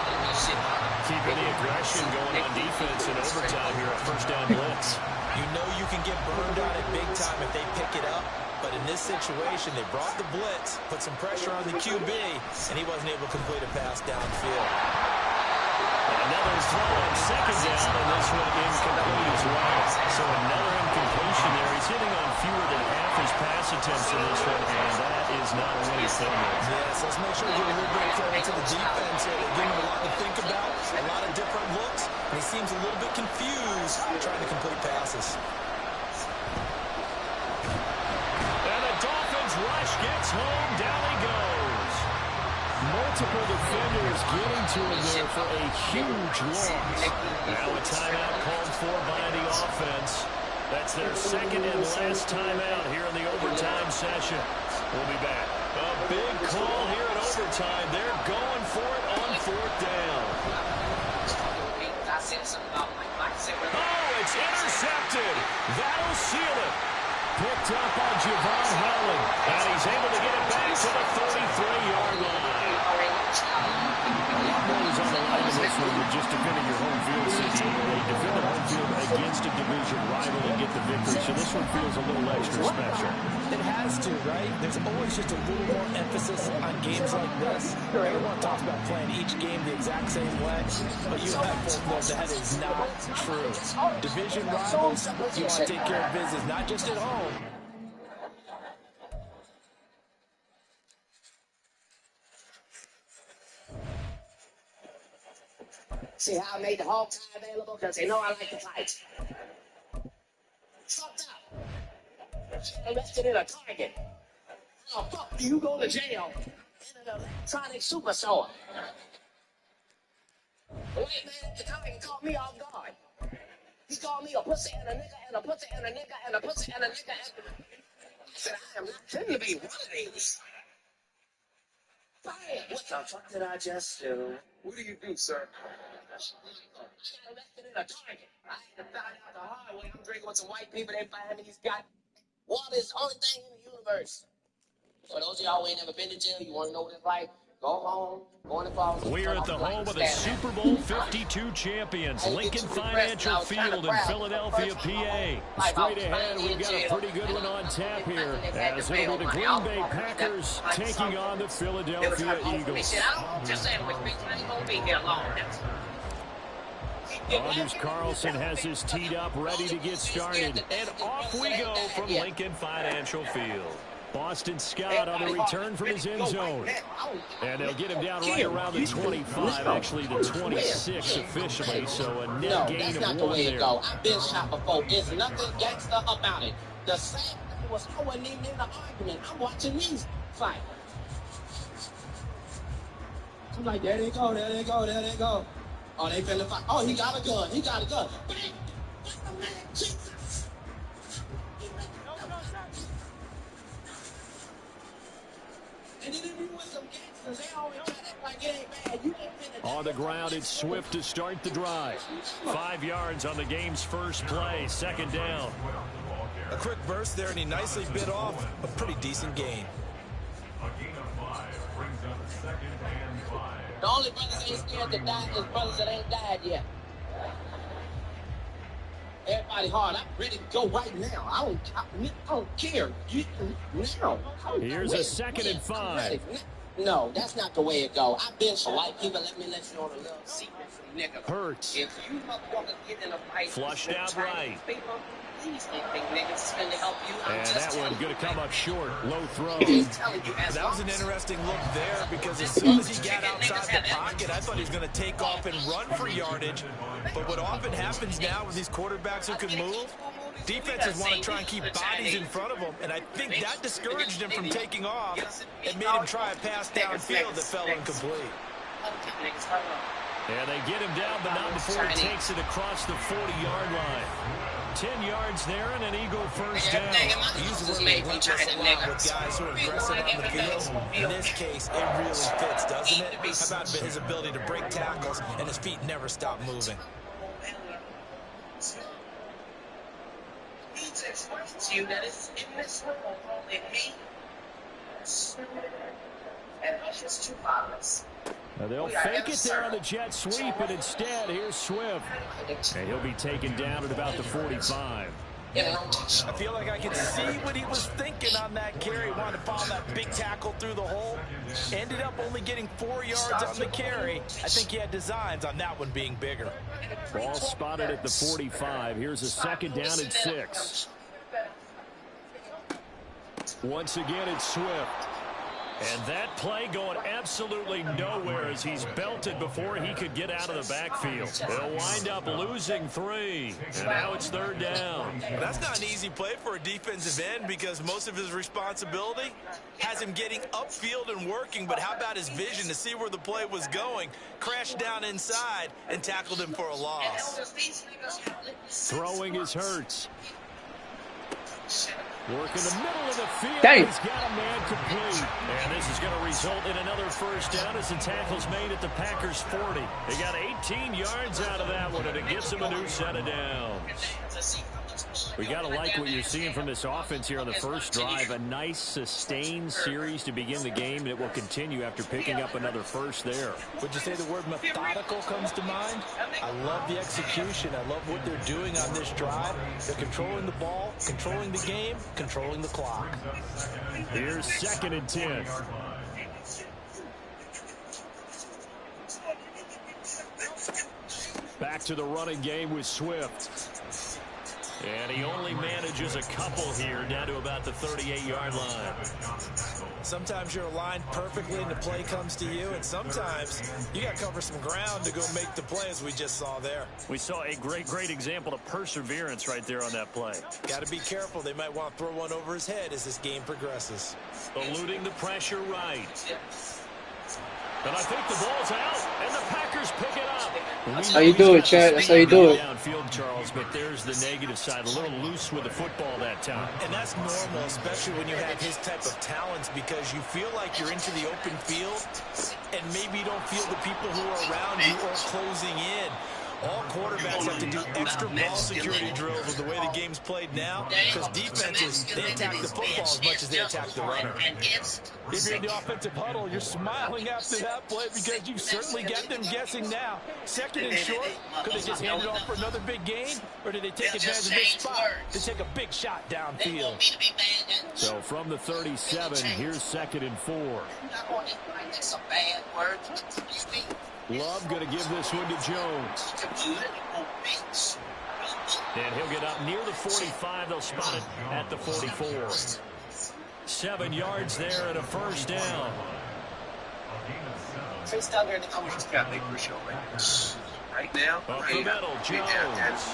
Keeping the aggression going on defense in overtime here at first down blitz. You know you can get burned on it big time if they pick it up. But in this situation, they brought the blitz, put some pressure on the QB, and he wasn't able to complete a pass downfield. Another throw on second down, and this one incomplete as well. So another incompletion there. He's hitting on fewer than half his pass attempts in this one, and that is not what he's done. Yes, let's make sure we give a little bit of credit to the defense here. They're giving him a lot to think about, a lot of different looks, and he seems a little bit confused trying to complete passes. Rush gets home, down he goes. Multiple defenders getting to him there for a huge loss. Now a timeout called for by the offense. That's their second and last timeout here in the overtime session. We'll be back. A big call here in overtime. They're going for it on fourth down. Oh, it's intercepted. That'll seal it. Picked up on Javon Holland, and he's able to get it back to the 33-yard line. A lot more is on the line in this one than just defending your home field situation. They defend the home field against a division rival and get the victory, so this one feels a little extra special. It has to, right? There's always just a little more emphasis on games like this. Everyone talks about playing each game the exact same way, but you have both know that is not true. Division rivals, you want to take care of business, not just at home. See how I made the whole time available? Because they know I like to fight. Fucked up. Arrested in a Target. How the fuck do you go to jail in an electronic superstore? The white man at the Target caught me off guard. He called me a pussy and a nigga and a pussy and a nigga and a pussy and a nigga. I said, I am not trying to be one of these. What the fuck did I just do? What do you do, sir? I got arrested in a Target. I had to find out the hard way. I'm drinking with some white people. They find me. He's got water is the only thing in the universe. For those of y'all who ain't never been to jail, you want to know what it's like, go home, go in the closet. We're at the home of the Super Bowl 52 champions, Lincoln Financial Field in Philadelphia, PA. Straight ahead, we've got a pretty good one on tap here, as it'll be the Green Bay Packers taking on the Philadelphia Eagles. Anders Carlson has his teed up, ready to get started. And off we go from Lincoln Financial Field. Boston Scott on the return from his end zone. And they'll get him down right around the 25, actually the 26 officially, so a net gain of 1 there. That's not the way it go. I've been shot before. There's nothing gangster about it. The same thing was I wasn't even in the argument. I'm watching these fight. I'm like, there they go, there they go, there they go. Oh, they finna fight. Oh, he got a gun. He got a gun. Bang! Jesus! And then if you with some gangsters, they always try to act like it ain't bad. You ain't finna. On the ground, it's Swift to start the drive. 5 yards on the game's first play, second down. A quick burst there, and he nicely bit off a pretty decent gain. A gain of 5 brings up second and 5. The only brothers ain't scared to die is brothers that ain't died yet. Everybody hard. I'm ready to go right now. I don't care. Now. Here's a second and 5. No, that's not the way it go. I've been for white people. Let you on a little secret for Hurts. If you motherfuckers get in a fight, flushed out right. Please don't think niggas is going to help you. And that one going to come up short. Low throw. That was an interesting look there because as soon as he got outside the pocket, I thought he was going to take off and run for yardage. But what often happens now with these quarterbacks who can move, defenses want to try and keep bodies in front of them, and I think that discouraged him from taking off and made him try a pass downfield that fell incomplete. And they get him down, but not before he takes it across the 40-yard line. 10 yards there and an Eagle first down. He's working with guys who are aggressive on the field. In this case, it really fits, doesn't it? How about his ability to break tackles and his feet never stop moving? He to explain to you that it's in this room only me and just two pilots. Now they'll fake it there on the jet sweep, and instead, here's Swift. And he'll be taken down at about the 45. I feel like I can see what he was thinking on that carry. Wanted to follow that big tackle through the hole. Ended up only getting 4 yards on the carry. I think he had designs on that one being bigger. Ball spotted at the 45. Here's a second down and 6. Once again, it's Swift. And that play going absolutely nowhere as he's belted before he could get out of the backfield. They'll wind up losing 3. And now it's third down. That's not an easy play for a defensive end because most of his responsibility has him getting upfield and working. But how about his vision to see where the play was going? Crashed down inside and tackled him for a loss. Throwing is Hurts. Work in the middle of the field. Dang. He's got a man complete. And this is going to result in another first down as the tackle's made at the Packers' 40. They got 18 yards out of that one, and it gets them a new set of downs. We got to like what you're seeing from this offense here on the first drive. A nice, sustained series to begin the game, and it will continue after picking up another first there. Would you say the word methodical comes to mind? I love the execution. I love what they're doing on this drive. They're controlling the ball, controlling the game, controlling the clock. Here's 2nd and 10. Back to the running game with Swift. And he only manages a couple here down to about the 38-yard line. Sometimes you're aligned perfectly and the play comes to you, and sometimes you got to cover some ground to go make the play, as we just saw there. We saw a great example of perseverance right there on that play. Got to be careful. They might want to throw one over his head as this game progresses. Eluding the pressure right. And I think the ball's out, and the Packers pick it up. That's how you do it, Chad. That's how you do it. Downfield, Charles, but there's the negative side. A little loose with the football that time. And that's normal, especially when you have his type of talents, because you feel like you're into the open field, and maybe you don't feel the people who are around you or closing in. All quarterbacks have to do extra ball security drills with the way the game's played now, because defenses, they attack the football as much as they attack the runner. If you're in the offensive huddle, you're smiling after that play because you've certainly got them guessing now. 2nd and short, could they just hand it off for another big gain, or did they take advantage of this spot to take a big shot downfield? So from the 37, here's 2nd and 4. Love going to give this one to Jones. And he'll get up near the 45. They'll spot it at the 44. 7 yards there and a first down. Right now, up the middle, Jones.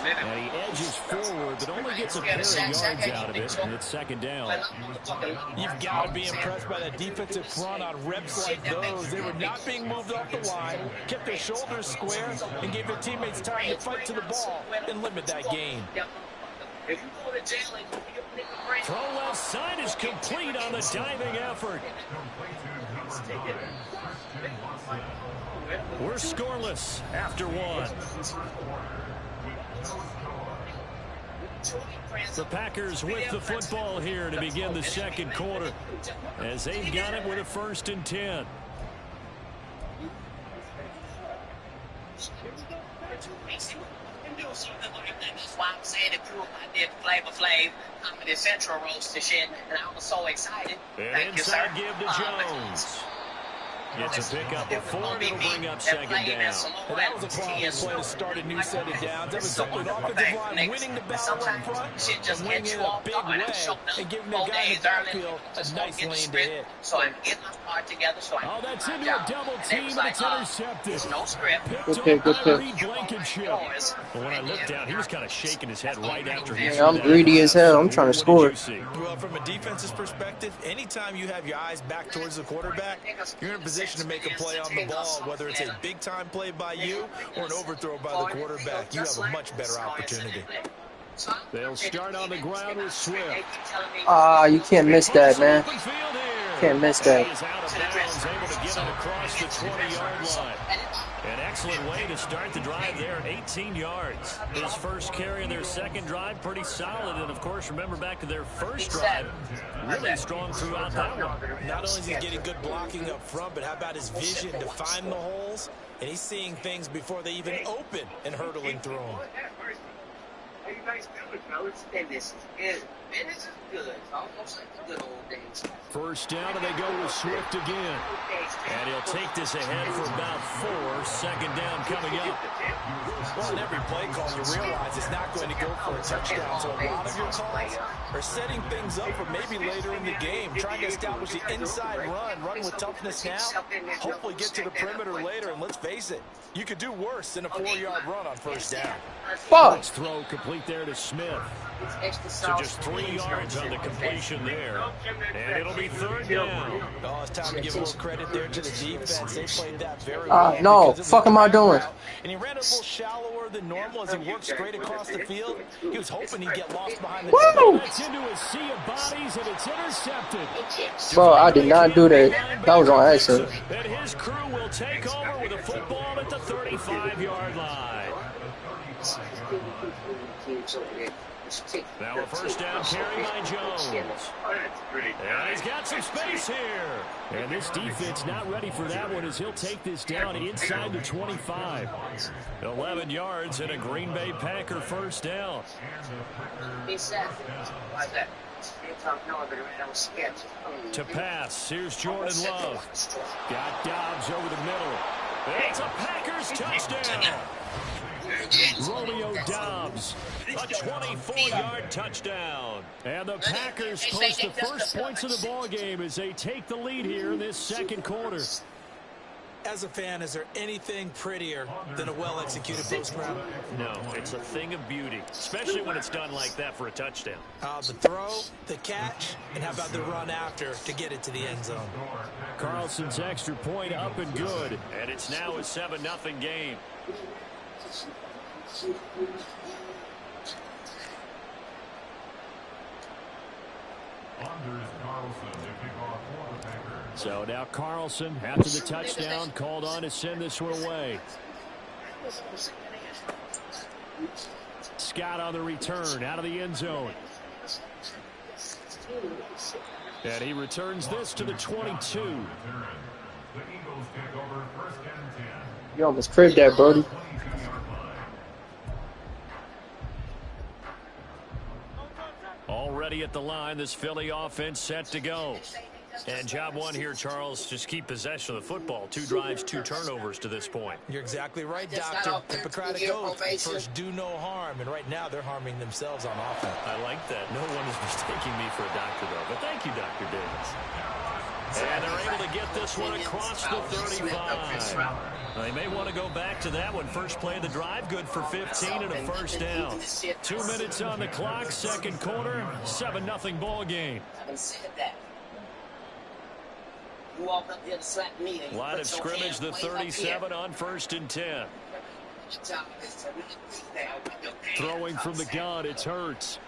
And he edges forward, but only gets a pair of yards out of it, and it's 2nd down. You've got to be impressed by that defensive front on reps like those. They were not being moved off the line, kept their shoulders square, and gave their teammates time to fight to the ball and limit that gain. Throw left side is complete on the diving effort. We're scoreless after 1. The Packers with the football here to begin the 2nd quarter, as they've got it with a 1st and 10. That's why I'm saying if I did Flavor Flav, Comedy Central roast and shit, and I was so excited. And inside give to Jones. Gets a pickup of 4, and it'll bring up second down. And that was a quality play to start a new set of downs. That was simply the offensive line winning the battle up front and winning in a big way and giving the guy in the backfield a nice lane to hit. So I'm getting my part together. So oh, that's into a double team, and it's intercepted. There's no script. Good pick. Blankenship. Well, when I looked down, he was kind of shaking his head right after he I'm greedy as hell. I'm trying to score. Well, from a defense's perspective, anytime you have your eyes back towards the quarterback, you're in a position to make a play on the ball, whether it's a big-time play by you or an overthrow by the quarterback. You have a much better opportunity. They'll start on the ground with Swift. You can't miss that, man. Can't miss that. He is out of bounds, able to get it across the 20-yard line. An excellent way to start the drive there, 18 yards. His first carry in their second drive, pretty solid. And, of course, remember back to their first drive, really strong throughout that one. Not only is he getting good blocking up front, but how about his vision to find the holes? And he's seeing things before they even open and hurtling through them. You guys good, fellas. Business is good. Business is good. It's almost like the good old days. First down, and they go with Swift again. And he'll take this ahead for about 4. Second down coming up. Well, in every play call, you realize it's not going to go for a touchdown. So a lot of your calls are setting things up for maybe later in the game, trying to establish the inside run with toughness now, hopefully get to the perimeter later. And let's face it, you could do worse than a 4-yard run on first down. Let's throw complete there to Smith. So just 3 yards on the completion there. And it'll be third down. Oh, it's time to give a little credit there to the defense. They played that very well. No, fuck am I doing? And he ran a little shallower than normal as he worked straight across the field. He was hoping he'd get lost behind the That's into a sea of bodies, and it's intercepted. Bro, I did not do that. That was on accident. And his crew will take over with a football at the 35-yard line. Now a first down carry by Jones. And he's got some space here. And this defense not ready for that one as he'll take this down inside the 25. 11 yards and a Green Bay Packer first down. To pass, here's Jordan Love. Got Dobbs over the middle. It's a Packers touchdown. Romeo Dobbs, a 24-yard touchdown. And the Packers post the first points of the ball game as they take the lead here in this second quarter. As a fan, is there anything prettier than a well-executed post route? No, it's a thing of beauty, especially when it's done like that for a touchdown. The throw, the catch, and how about the run after to get it to the end zone? Carlson's extra point up and good, and it's now a 7-0 game. So now Carlson, after the touchdown, called on to send this one away. Scott on the return, out of the end zone. And he returns this to the 22. You almost cribbed that, Brody. Already at the line, this Philly offense set to go. And job one here, Charles, just keep possession of the football. 2 drives, 2 turnovers to this point. You're exactly right, Doctor. Hippocratic oath, first do no harm. And right now, they're harming themselves on offense. I like that. No one is mistaking me for a doctor, though. But thank you, Dr. Davis. And they're able to get this one across the 35. Now, they may want to go back to that one. First play of the drive, good for 15 and a first down. 2 minutes on the clock, second quarter, 7-0 ball game. Line of scrimmage, the 37 on 1st and 10. Throwing from the gun, it's Hurts.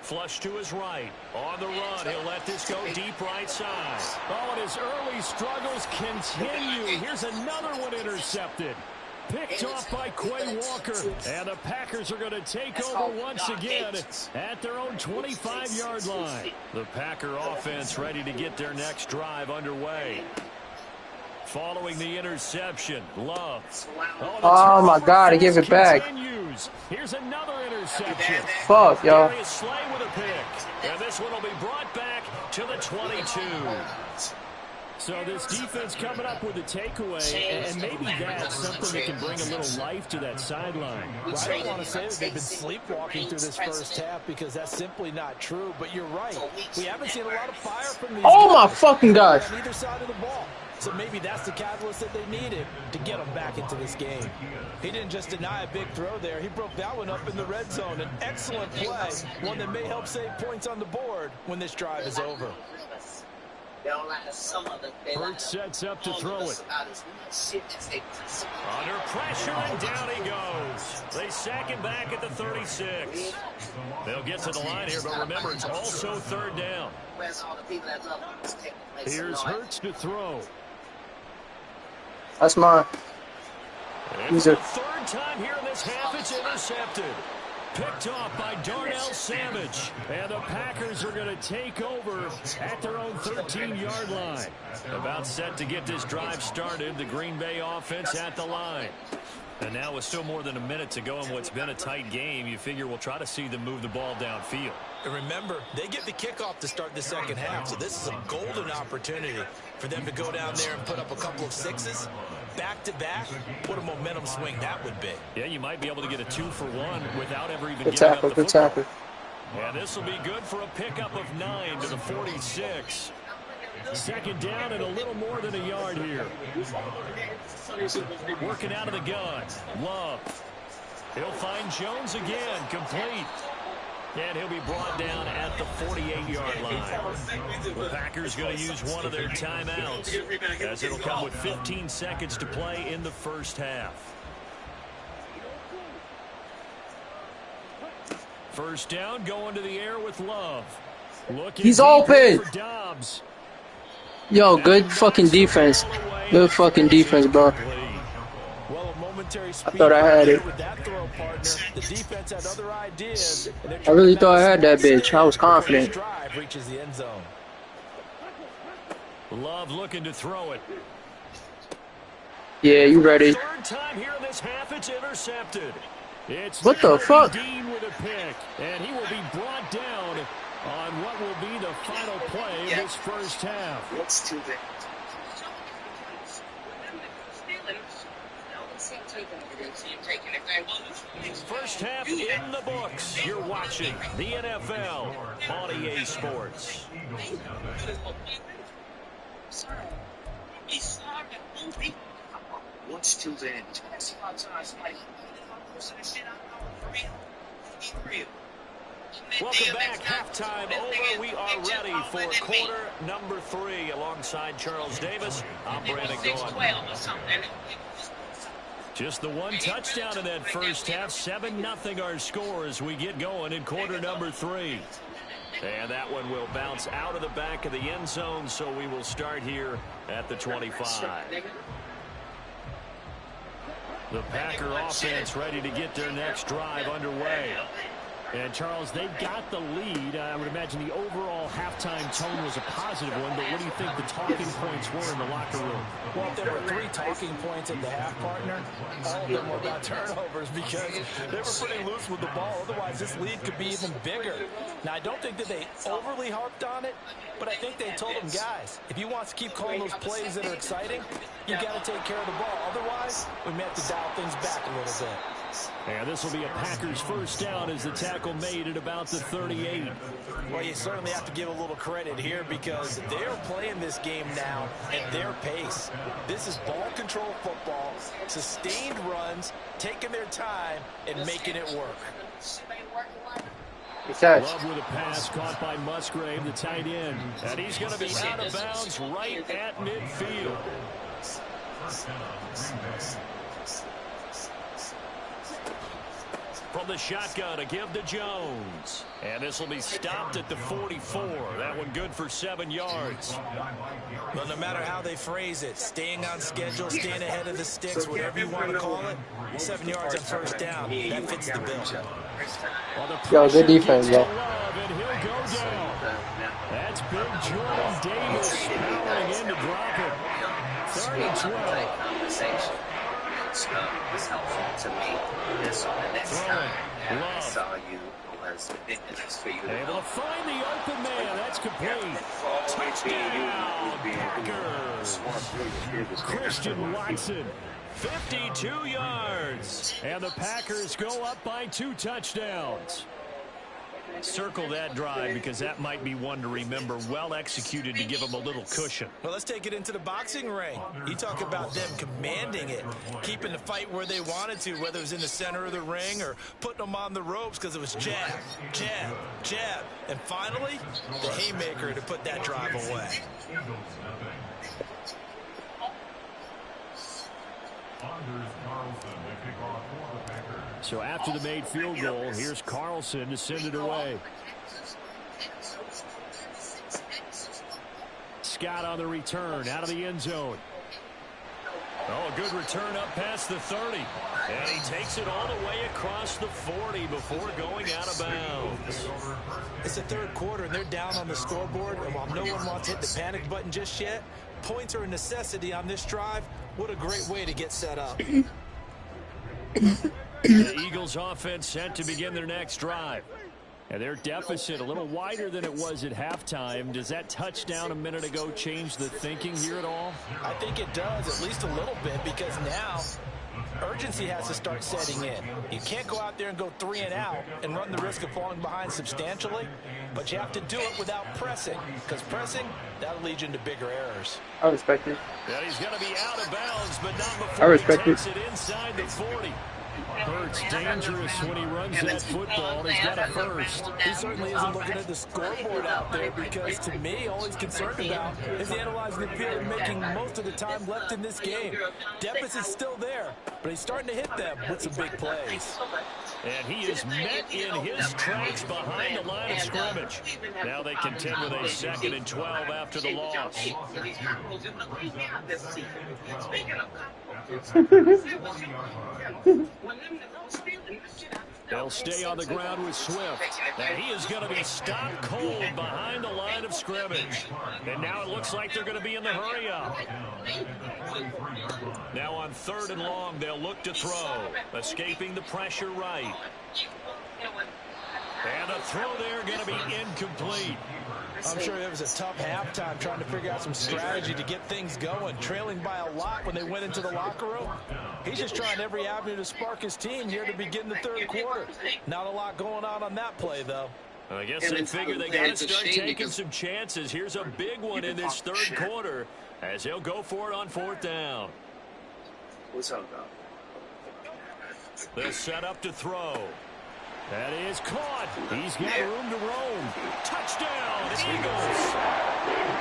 Flush to his right. On the run, he'll let this go deep right side. Oh, and his early struggles continue. Here's another one intercepted. Picked off by Quay Walker. And the Packers are going to take over once again at their own 25-yard line. The Packer offense ready to get their next drive underway. Following the interception, Love. Oh my God, he gave it back. Here's another interception. Fuck, y'all. Slay with a pick. And this one will be brought back to the 22. So this defense coming up with a takeaway, and maybe that's something that can bring a little life to that sideline. Well, I don't want to say that they've been sleepwalking through this first half because that's simply not true, but you're right. We haven't seen a lot of fire from these Oh my guys fucking gosh. on either side of the ball. So maybe that's the catalyst that they needed to get them back into this game. He didn't just deny a big throw there. He broke that one up in the red zone. An excellent play, one that may help save points on the board when this drive is over. Hurts sets up to throw it. Under pressure, and down he goes. They sack him back at the 36. They'll get to the line here, but remember, it's also third down. Here's Hurts to throw. That's mine. It's the third time here in this half it's intercepted. Picked off by Darnell Savage. And the Packers are going to take over at their own 13-yard line. About set to get this drive started. The Green Bay offense at the line. And now with still more than a minute to go in what's been a tight game, you figure we'll try to see them move the ball downfield. And remember, they get the kickoff to start the second half, so this is a golden opportunity for them to go down there and put up a couple of sixes. Back-to-back, what a momentum swing that would be. Yeah, you might be able to get a 2-for-1 without ever even Good giving tackle, up the good football. tackle. And this will be good for a pickup of 9 to the 46. Second down and a little more than a yard here. Working out of the gun. Love. He'll find Jones again. Complete. And he'll be brought down at the 48-yard line. The Packers going to use one of their timeouts, as it'll come with 15 seconds to play in the first half. First down, going to the air with Love. He's open. Yo, good fucking defense. Good fucking defense, bro. I thought I had it. I really thought I had that bitch. I was confident. Love looking to throw it. Yeah, you ready? Third time here in this half, it's intercepted. It's what the fuck? Dean with a pick, and he will be brought down on what will be the final play of this first half. What's too big? First half in the books. You're watching the NFL on EA Sports. What's too big? Welcome back. Halftime over. We are ready for quarter number 3. Alongside Charles Davis, I'm Brandon Gaughan. Just the one touchdown in that first half. 7-0 our score as we get going in quarter number 3. And that one will bounce out of the back of the end zone, so we will start here at the 25. The Packer offense ready to get their next drive underway. And, Charles, they've got the lead. I would imagine the overall halftime tone was a positive one, but what do you think the talking points were in the locker room? Well, if there were 3 talking points at the half, partner, all of them were about turnovers because they were pretty loose with the ball. Otherwise, this lead could be even bigger. Now, I don't think that they overly harped on it, but I think they told them, guys, if you want to keep calling those plays that are exciting, you got to take care of the ball. Otherwise, we may have to dial things back a little bit. And this will be a Packers first down as the tackle made at about the 38. Well, you certainly have to give a little credit here because they're playing this game now at their pace. This is ball control football, sustained runs, taking their time, and making it work. Love with a pass caught by Musgrave, the tight end. And he's going to be out of bounds right at midfield. From the shotgun to give to Jones. And this will be stopped at the 44. That one good for 7 yards. Well, no matter how they phrase it, staying on schedule, staying ahead of the sticks, whatever you want to call it, 7 yards on first down. That fits the bill. Yo, good defense, yo. And he'll go down. That's big Jordan Davis powering in to drop it. 3rd and 12. was helpful to me. And so the next time I saw you was ridiculous for you to able to find the open man. That's complete. Touchdown, Packers. Christian Watson, 52 yards. And the Packers go up by 2 touchdowns. Circle that drive because that might be one to remember. Well executed to give them a little cushion. Well, let's take it into the boxing ring. You talk about them commanding it, keeping the fight where they wanted to, whether it was in the center of the ring or putting them on the ropes because it was jab, jab, jab. And finally, the haymaker to put that drive away. So after the made field goal, here's Carlson to send it away. Scott on the return out of the end zone. Oh, a good return up past the 30. And he takes it all the way across the 40 before going out of bounds. It's the third quarter, and they're down on the scoreboard. And while no one wants to hit the panic button just yet, points are a necessity on this drive. What a great way to get set up. The Eagles offense set to begin their next drive. And their deficit a little wider than it was at halftime. Does that touchdown a minute ago change the thinking here at all? I think it does, at least a little bit, because now urgency has to start setting in. You can't go out there and go 3 and out and run the risk of falling behind substantially, but you have to do it without pressing, because pressing, that'll lead you into bigger errors. I respect it. Yeah, he's going to be out of bounds, but not before he takes it inside the 40. Hurts dangerous when he runs that football, and he's got a first. He certainly isn't looking at the scoreboard out there because, to me, all he's concerned about is analyzing the field and making most of the time left in this game. Deficit's still there, but he's starting to hit them with some big plays. And he is met in his tracks behind the line of scrimmage. Now they contend with a 2nd and 12 after the loss. They'll stay on the ground with Swift. And he is going to be stopped cold behind the line of scrimmage. And now it looks like they're going to be in the hurry-up. Now on 3rd and long, they'll look to throw. Escaping the pressure right. And a throw there going to be incomplete. I'm sure it was a tough halftime trying to figure out some strategy to get things going. Trailing by a lot when they went into the locker room. He's just trying every avenue to spark his team here to begin the 3rd quarter. Not a lot going on that play, though. I guess they figure they got to start taking some chances. Here's a big one in this 3rd quarter as he'll go for it on 4th down. What's up, dog? They'll set up to throw. That is caught. He's got room to roam. Touchdown, Eagles.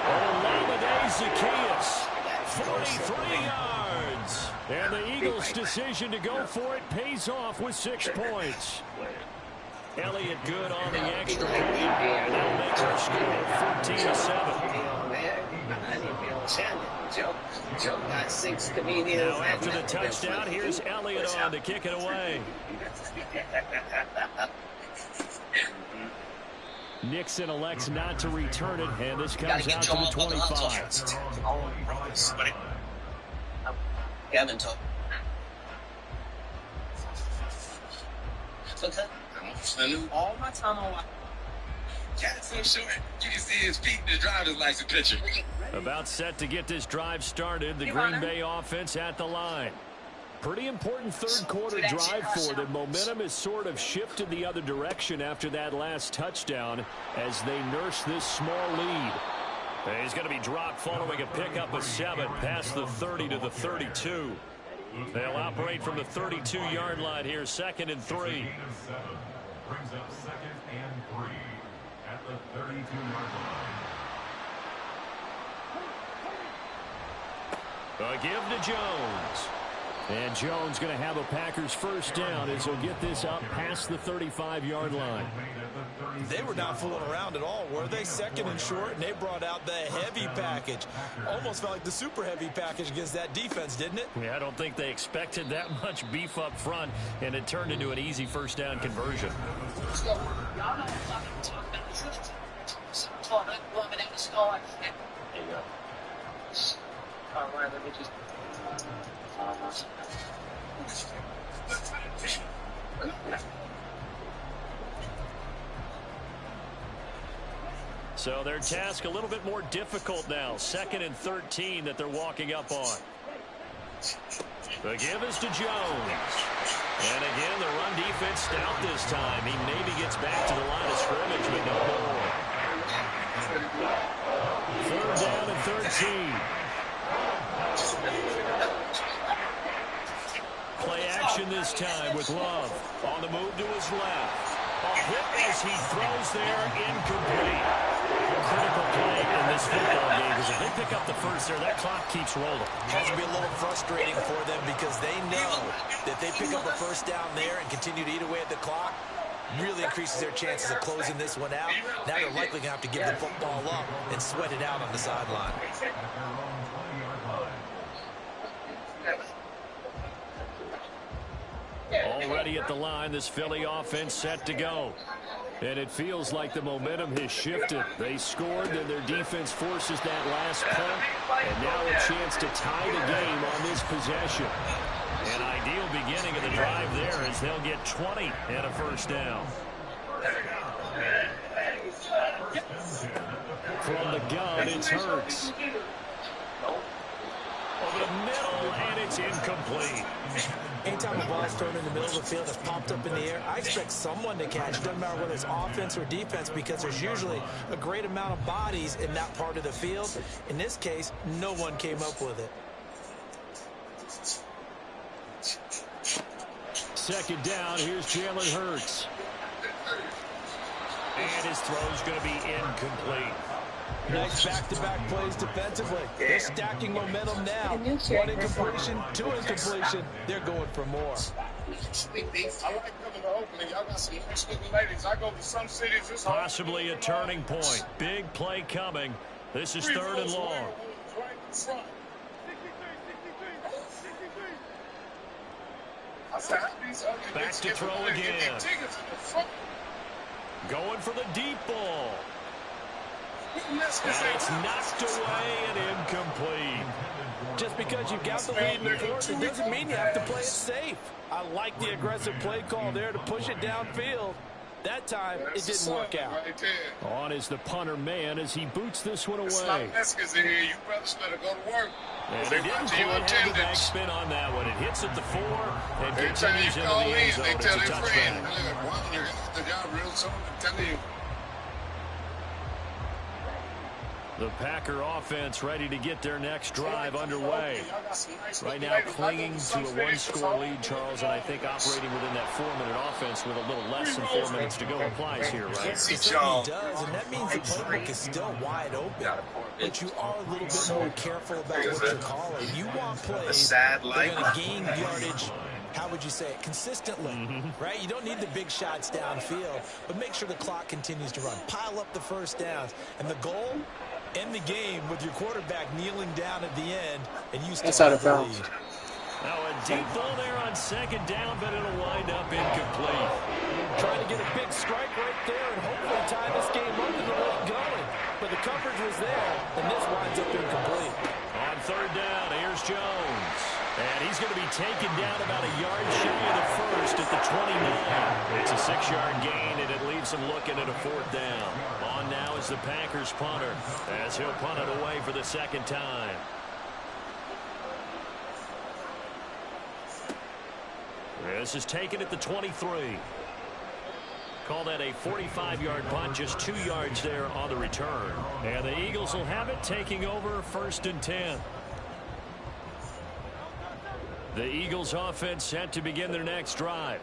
Olamide Zacchaeus, 43 yards. And the Eagles' decision to go for it pays off with 6 points. Elliott good on the extra point. And they'll make their score 14-7. Now after the touchdown, here's Elliott on to kick it away. Nixon elects not to return it, and this comes out to the 25. Gavin told. All my time on. I'm sure you can see his feet in the driver's license picture. About set to get this drive started. The Green Bay offense at the line. Pretty important 3rd quarter drive for them. Momentum has sort of shifted the other direction after that last touchdown as they nurse this small lead. And he's going to be dropped following a pickup of 7 past the 30 to the 32. They'll operate from the 32-yard line here, 2nd and 3. Brings up 2nd and 3 at the 32-yard line. A give to Jones. And Jones going to have a Packers first down as he'll get this up past the 35-yard line. They were not fooling around at all, were they? 2nd and short, and they brought out the heavy package. Almost felt like the super heavy package against that defense, didn't it? Yeah, I don't think they expected that much beef up front, and it turned into an easy first down conversion. So their task a little bit more difficult now. 2nd and 13 that they're walking up on. The give is to Jones. And again, the run defense stout this time. He maybe gets back to the line of scrimmage, but no more. 3rd down and 13. Play action this time with Love. On the move to his left. A hit as he throws there, incomplete. Critical play in this football game, because if they pick up the first there, that clock keeps rolling. Has to be a little frustrating for them because they know that they pick up a first down there and continue to eat away at the clock, really increases their chances of closing this one out. Now they're likely going to have to give the football up and sweat it out on the sideline. Already at the line, this Philly offense set to go. And it feels like the momentum has shifted. They scored, and their defense forces that last punt. And now a chance to tie the game on this possession. An ideal beginning of the drive there as they'll get 20 and a first down. From the gun, it's Hurts. Over the middle, and it's incomplete. Anytime a ball's thrown in the middle of the field that's popped up in the air, I expect someone to catch. It doesn't matter whether it's offense or defense, because there's usually a great amount of bodies in that part of the field. In this case, no one came up with it. 2nd down, here's Jalen Hurts. And his throw's going to be incomplete. Nice back-to-back plays defensively. They're stacking momentum now. 1 incompletion, 2 incompletion. They're going for more. I like coming to Oakland. Y'all got some sweet ladies. I go to some cities. Possibly a turning point. Big play coming. This is 3rd and long. Back to throw again. Going for the deep ball. And it's knocked away and incomplete. Just because you've got the lead in the fourth, it doesn't mean you have to play it safe. I like the aggressive play call there to push it downfield. That time, it didn't work out. On is the punter man as he boots this one away. You brothers better go to work. And he didn't quite have the backspin on that one. It hits at the 4 and continues into the end zone. It's a touchback. You're going to the job real soon. I'm telling you. The Packer offense ready to get their next drive underway. Right now clinging to a 1-score lead, Charles, and I think operating within that 4-minute offense with a little less than 4 minutes to go applies here, right? It certainly does, and that means the playbook is still wide open. But you are a little bit more careful about what you're calling. You want plays that are going to gain yardage, how would you say it, consistently, right? You don't need the big shots downfield, but make sure the clock continues to run. Pile up the first downs, and the goal, end the game with your quarterback kneeling down at the end, and you still have the lead. Now a deep ball there on 2nd down, but it'll wind up incomplete. Trying to get a big strike right there and hopefully tie this game up and let it going. But the coverage was there, and this winds up incomplete. On 3rd down, here's Jones. And he's going to be taken down about a yard shy of the first at the 29. It's a 6-yard gain, and it leaves him looking at a 4th down. On now is the Packers punter as he'll punt it away for the 2nd time. This is taken at the 23. Call that a 45-yard punt, just 2 yards there on the return. And the Eagles will have it, taking over 1st and 10. The Eagles offense set to begin their next drive.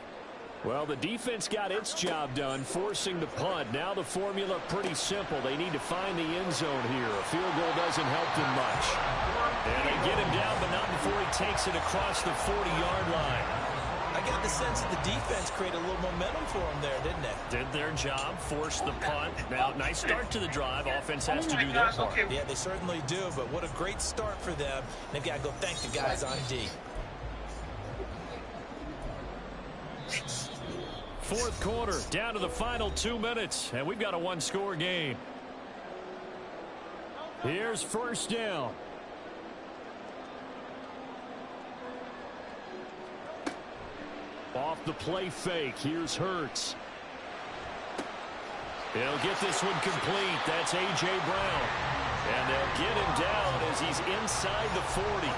Well, the defense got its job done, forcing the punt. Now the formula pretty simple. They need to find the end zone here. A field goal doesn't help them much. And they get him down, but not before he takes it across the 40-yard line. I got the sense that the defense created a little momentum for them there, didn't they? Did their job, forced the punt. Now, nice start to the drive. Offense has to do their part. Yeah, they certainly do, but what a great start for them. They've got to go thank the guys on D. 4th quarter, down to the final 2 minutes, and we've got a 1-score game. Here's 1st down. Off the play fake, here's Hurts. He'll get this one complete. That's A.J. Brown. And they'll get him down as he's inside the 40.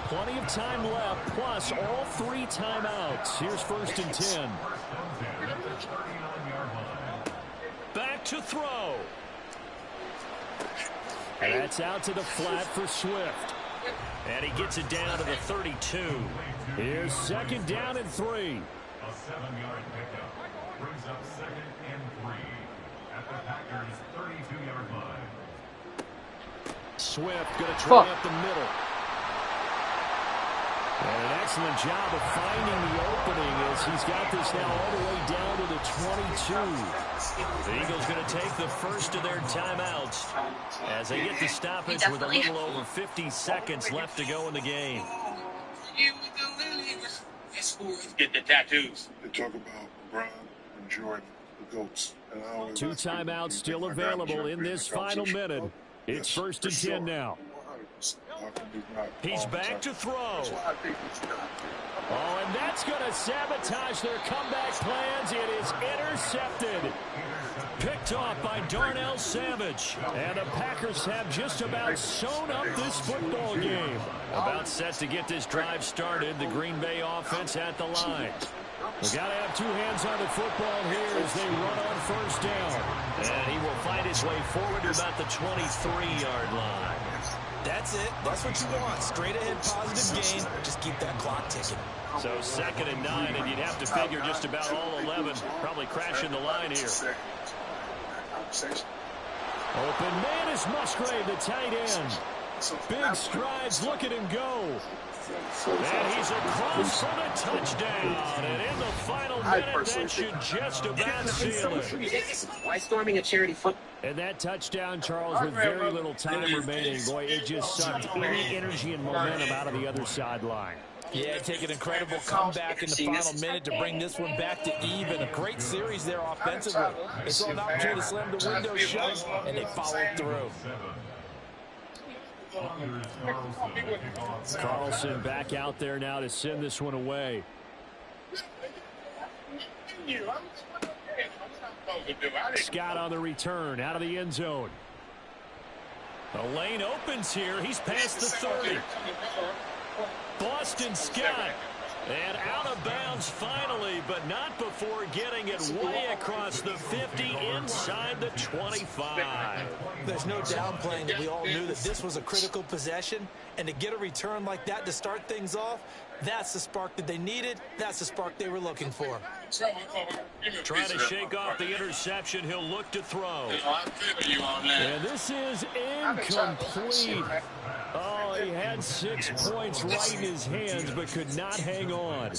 Plenty of time left, plus all 3 timeouts. Here's 1st and 10. Back to throw. And that's out to the flat for Swift. And he gets it down to the 32. Here's 2nd down and 3. A 7-yard pickup brings up 2nd and 3 at the Packers' 32-yard line. Swift going to try up the middle. And an excellent job of finding the opening as he's got this now all the way down to the 22. The Eagles going to take the first of their timeouts as they get the stoppage with a little over 50 seconds left to go in the game. Get the tattoos. They talk about LeBron and Jordan, the GOATs. 2 timeouts still available in this final minute. It's 1st and 10 now. He's back to throw. Oh, and that's going to sabotage their comeback plans. It is intercepted. Picked off by Darnell Savage. And the Packers have just about sewn up this football game. About set to get this drive started. The Green Bay offense at the line. We've got to have 2 hands on the football here as they run on 1st down. And he will find his way forward to about the 23-yard line. That's it. That's what you want. Straight ahead positive gain. Just keep that clock ticking. So 2nd and 9, and you'd have to figure just about all 11 probably crashing the line here. Open man is Musgrave, the tight end. Big strides, look at him go. And he's across for the touchdown. And in the final minute, that should just about seal it. Why storming a charity football? And that touchdown, Charles, with very little time remaining, boy, it just sucked any energy and momentum out of the other sideline. Yeah, take an incredible comeback in the final minute to bring this one back to even. A great series there offensively. They saw an opportunity to slam the window shut, and they followed through. Carlson back out there now to send this one away. Scott on the return, out of the end zone. The lane opens here. He's past the 30. Boston Scott. And out of bounds finally, but not before getting it way across the 50 inside the 25. There's no downplaying that we all knew that this was a critical possession, and to get a return like that to start things off, that's the spark that they needed. That's the spark they were looking for. Trying to shake off the interception. He'll look to throw. And this is incomplete. Oh, he had 6 points right in his hands, but could not hang on.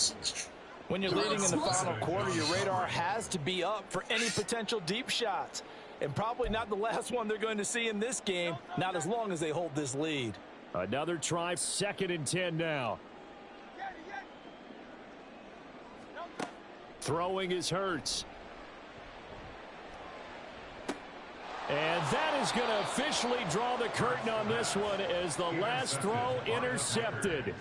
When you're leading in the final quarter, your radar has to be up for any potential deep shots. And probably not the last one they're going to see in this game, not as long as they hold this lead. Another try, 2nd and 10 now. Throwing is Hurts. And that is going to officially draw the curtain on this one as the last throw intercepted.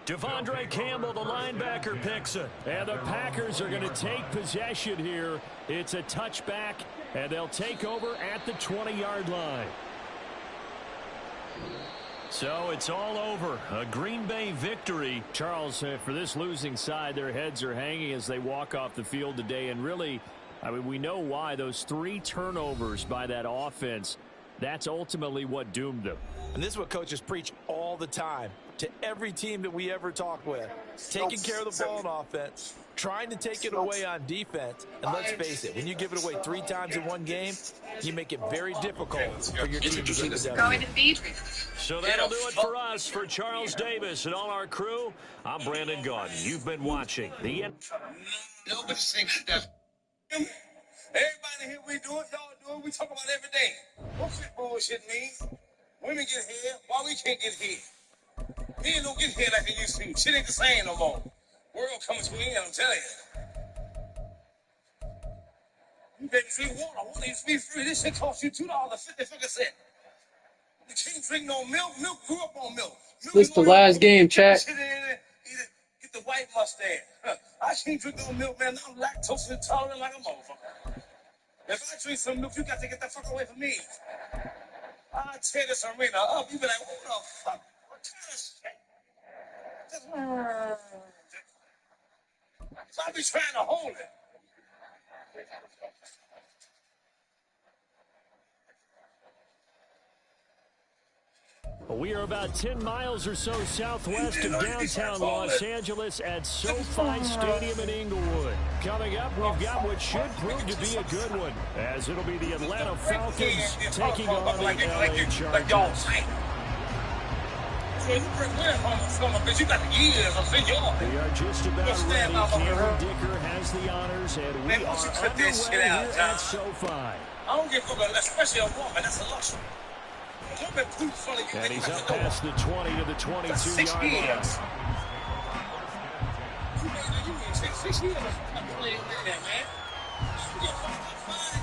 Devondre Campbell, the linebacker, picks it. And the Packers are going to take possession here. It's a touchback, and they'll take over at the 20-yard line. So it's all over. A Green Bay victory. Charles, for this losing side, their heads are hanging as they walk off the field today. And really, I mean, we know why. Those 3 turnovers by that offense, that's ultimately what doomed them. And this is what coaches preach all the time to every team that we ever talk with. Taking care of the ball on offense, trying to take it away on defense. And let's face it, when you give it away 3 times in one game, you make it very difficult for your team to get the W. So that'll do it for us. For Charles Davis and all our crew, I'm Brandon Gaudin. You've been watching the end. Nobody thinks that. Everybody here, we do it, y'all do it. We talk about it every day. What's this bullshit mean? Women get here, why we can't get here? Men don't get here like they used to. Shit ain't the same no more. World coming to an end, I'm telling you. You better drink water. Water used to be free. This shit cost you $2.50. You can't drink no milk. Milk grew up on milk. This is the last game, chat. Get the understand. I can't drink no milk, man. I'm lactose intolerant like a motherfucker. If I drink some milk, you got to get the fuck away from me. I'll tear this arena up. You be like, what the fuck? What kind of shit? So I be trying to hold it. We are about 10 miles or so southwest of downtown Los Angeles at SoFi Stadium in Inglewood. Coming up, we've got what should prove to be a good one, as it'll be the Atlanta Falcons taking on the LA Chargers. We are just about ready. Cameron Dicker has the honors, and we are underway here at SoFi. I don't give a fuck, especially a woman. That's a luxury. And he's up past the 20 to the 22-yard line. 6 years. Man.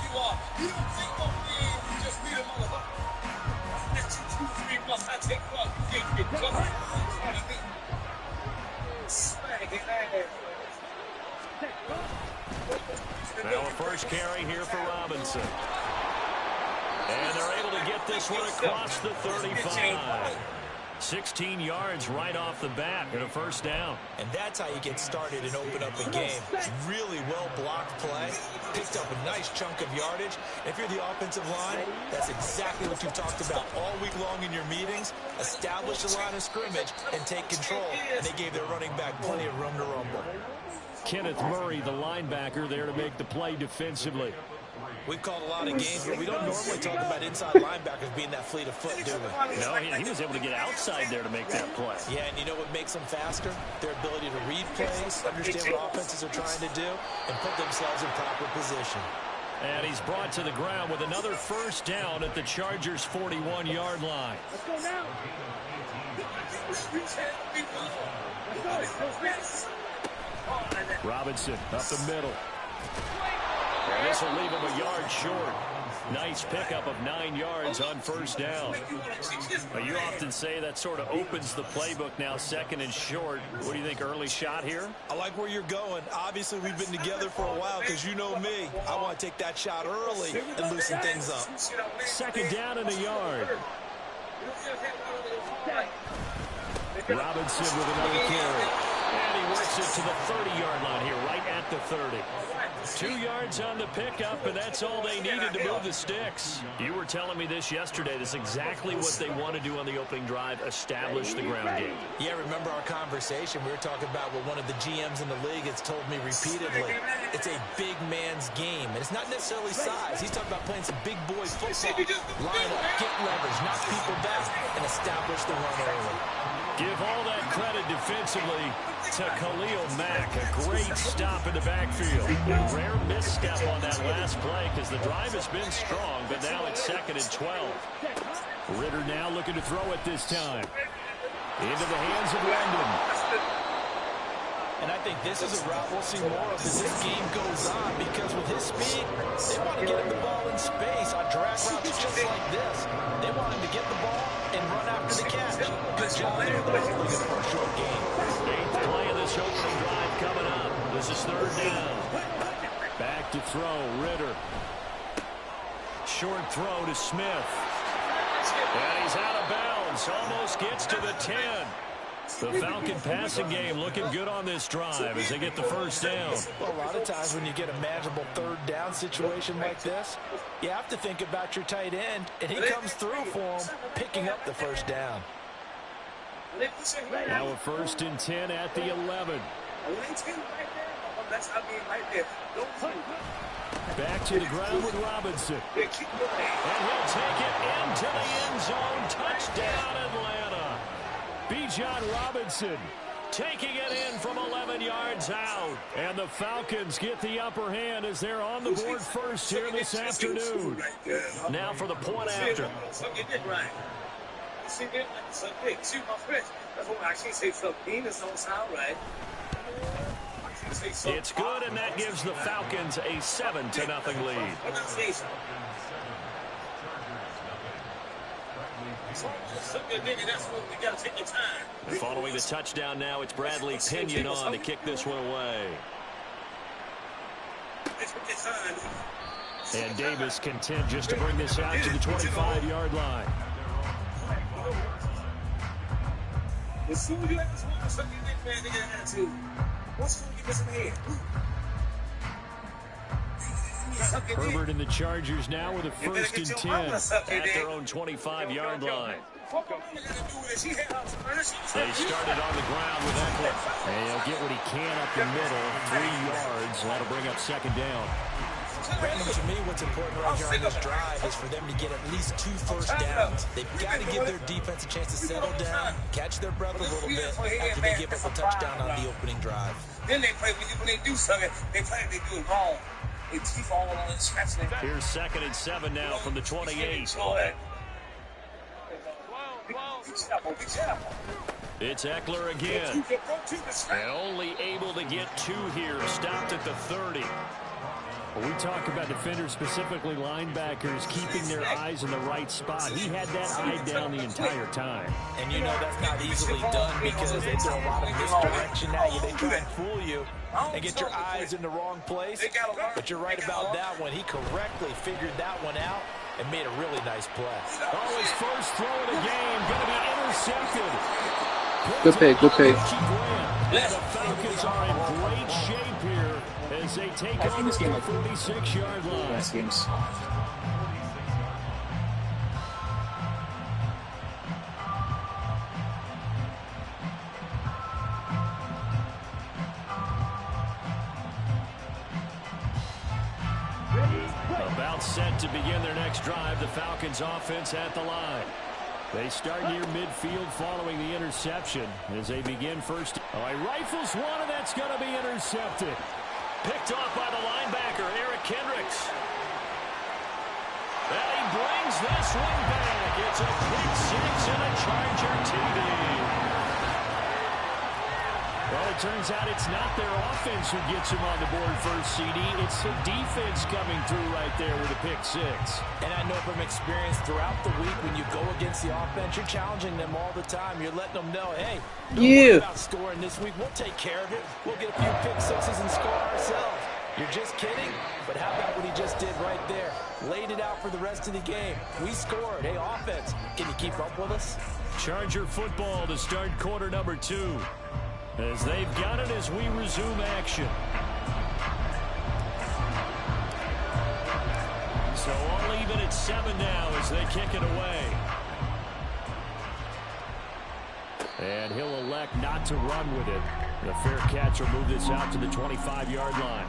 You are. You don't think no man, you just need a motherfucker. That's 2, 3 months. I take fuck. You can't get covered. Now a first carry here for Robinson. And they're able to get this one across the 35. 16 yards right off the bat and a first down. And that's how you get started and open up a game. Really well-blocked play. Picked up a nice chunk of yardage. If you're the offensive line, that's exactly what you've talked about all week long in your meetings. Establish the line of scrimmage and take control. And they gave their running back plenty of room to rumble. Kenneth Murray, the linebacker, there to make the play defensively. We've called a lot of games, but we don't normally talk about inside linebackers being that fleet of foot, do we? No, he was able to get outside there to make that play. Yeah, and you know what makes them faster? Their ability to read plays, understand what offenses are trying to do, and put themselves in proper position. And he's brought to the ground with another first down at the Chargers' 41-yard line. Let's go now. Robinson up the middle. And this will leave him a yard short. Nice pickup of 9 yards on first down. You often say that sort of opens the playbook now, second and short. What do you think, early shot here? I like where you're going. Obviously, we've been together for a while because you know me. I want to take that shot early and loosen things up. Second down and a yard. Robinson with another carry. And he works it to the 30-yard line here, right at the 30. 2 yards on the pickup, and that's all they needed to move the sticks. You were telling me this yesterday. This is exactly what they want to do on the opening drive, establish the ground game. Yeah, remember our conversation? We were talking about what one of the GMs in the league has told me repeatedly. It's a big man's game, and it's not necessarily size. He's talking about playing some big boy football. Line up, get leverage, knock people back, and establish the run early. Give all that credit defensively to Khalil Mack. A great stop in the backfield. A rare misstep on that last play because the drive has been strong, but now it's 2nd and 12. Ritter now looking to throw it this time. Into the hands of London. And I think this is a route we'll see more of as this game goes on because with his speed, they want to get him the ball in space on drag routes just like this. They want him to get the ball and run after the catch. Good job there, though, early for a short game. 8th play of this opening drive coming up. This is 3rd down. Back to throw, Ritter. Short throw to Smith. And he's out of bounds. Almost gets to the 10. The Falcon passing game looking good on this drive as they get the first down. Well, a lot of times when you get a manageable 3rd down situation like this, you have to think about your tight end, and he comes through for him, picking up the first down. Now a 1st and 10 at the 11. Back to the ground with Robinson. And he'll take it into the end zone. Touchdown, Atlanta. Bijan Robinson taking it in from 11 yards out. And the Falcons get the upper hand as they're on the board first here this afternoon. Now for the point after. It's good, and that gives the Falcons a 7-0 lead. And following the touchdown now, it's Bradley Pinion on to kick this one away. And Davis content just to bring this out to the 25-yard line. Herbert and the Chargers now with a 1st and 10 at their own 25-yard line. They started on the ground with Eckler. And he'll get what he can up the middle, 3 yards. That'll bring up 2nd down. Brandon, to me, what's important right here on this drive is for them to get at least 2 first downs. They've got to give their defense a chance to settle down, catch their breath a little bit after they give up a touchdown on the opening drive. Then they play, when they do something, they do it wrong. They keep all on it, scratching it. Here's 2nd and 7 now from the 28. It's Eckler again. And only able to get 2 here, stopped at the 30. Well, we talk about defenders, specifically linebackers, keeping their eyes in the right spot. He had that eye down the entire time. And you know that's not easily done because they throw a lot of misdirection at you. They try and fool you and get your eyes in the wrong place. But you're right about that one. He correctly figured that one out and made a really nice play. Oh, his first throw of the game, going to be intercepted. Good pick, good pick. The Falcons are in great shape here as they take on the 46-yard line. Best games. About set to begin their next drive, the Falcons offense at the line. They start near midfield following the interception as they begin first. Oh, he rifles one, and that's going to be intercepted. Picked off by the linebacker, Eric Kendricks. And he brings this one back. It's a pick 6 and a Charger TD. Well, it turns out it's not their offense who gets him on the board first, CD. It's the defense coming through right there with a pick 6. And I know from experience throughout the week when you go against the offense, you're challenging them all the time. You're letting them know, hey, don't worry about scoring this week. We'll take care of it. We'll get a few pick 6s and score ourselves. You're just kidding? But how about what he just did right there? Laid it out for the rest of the game. We scored. Hey, offense, can you keep up with us? Charger football to start quarter number 2. As they've got it as we resume action. So all even at 7 now as they kick it away. And he'll elect not to run with it. The fair catch will move this out to the 25-yard line.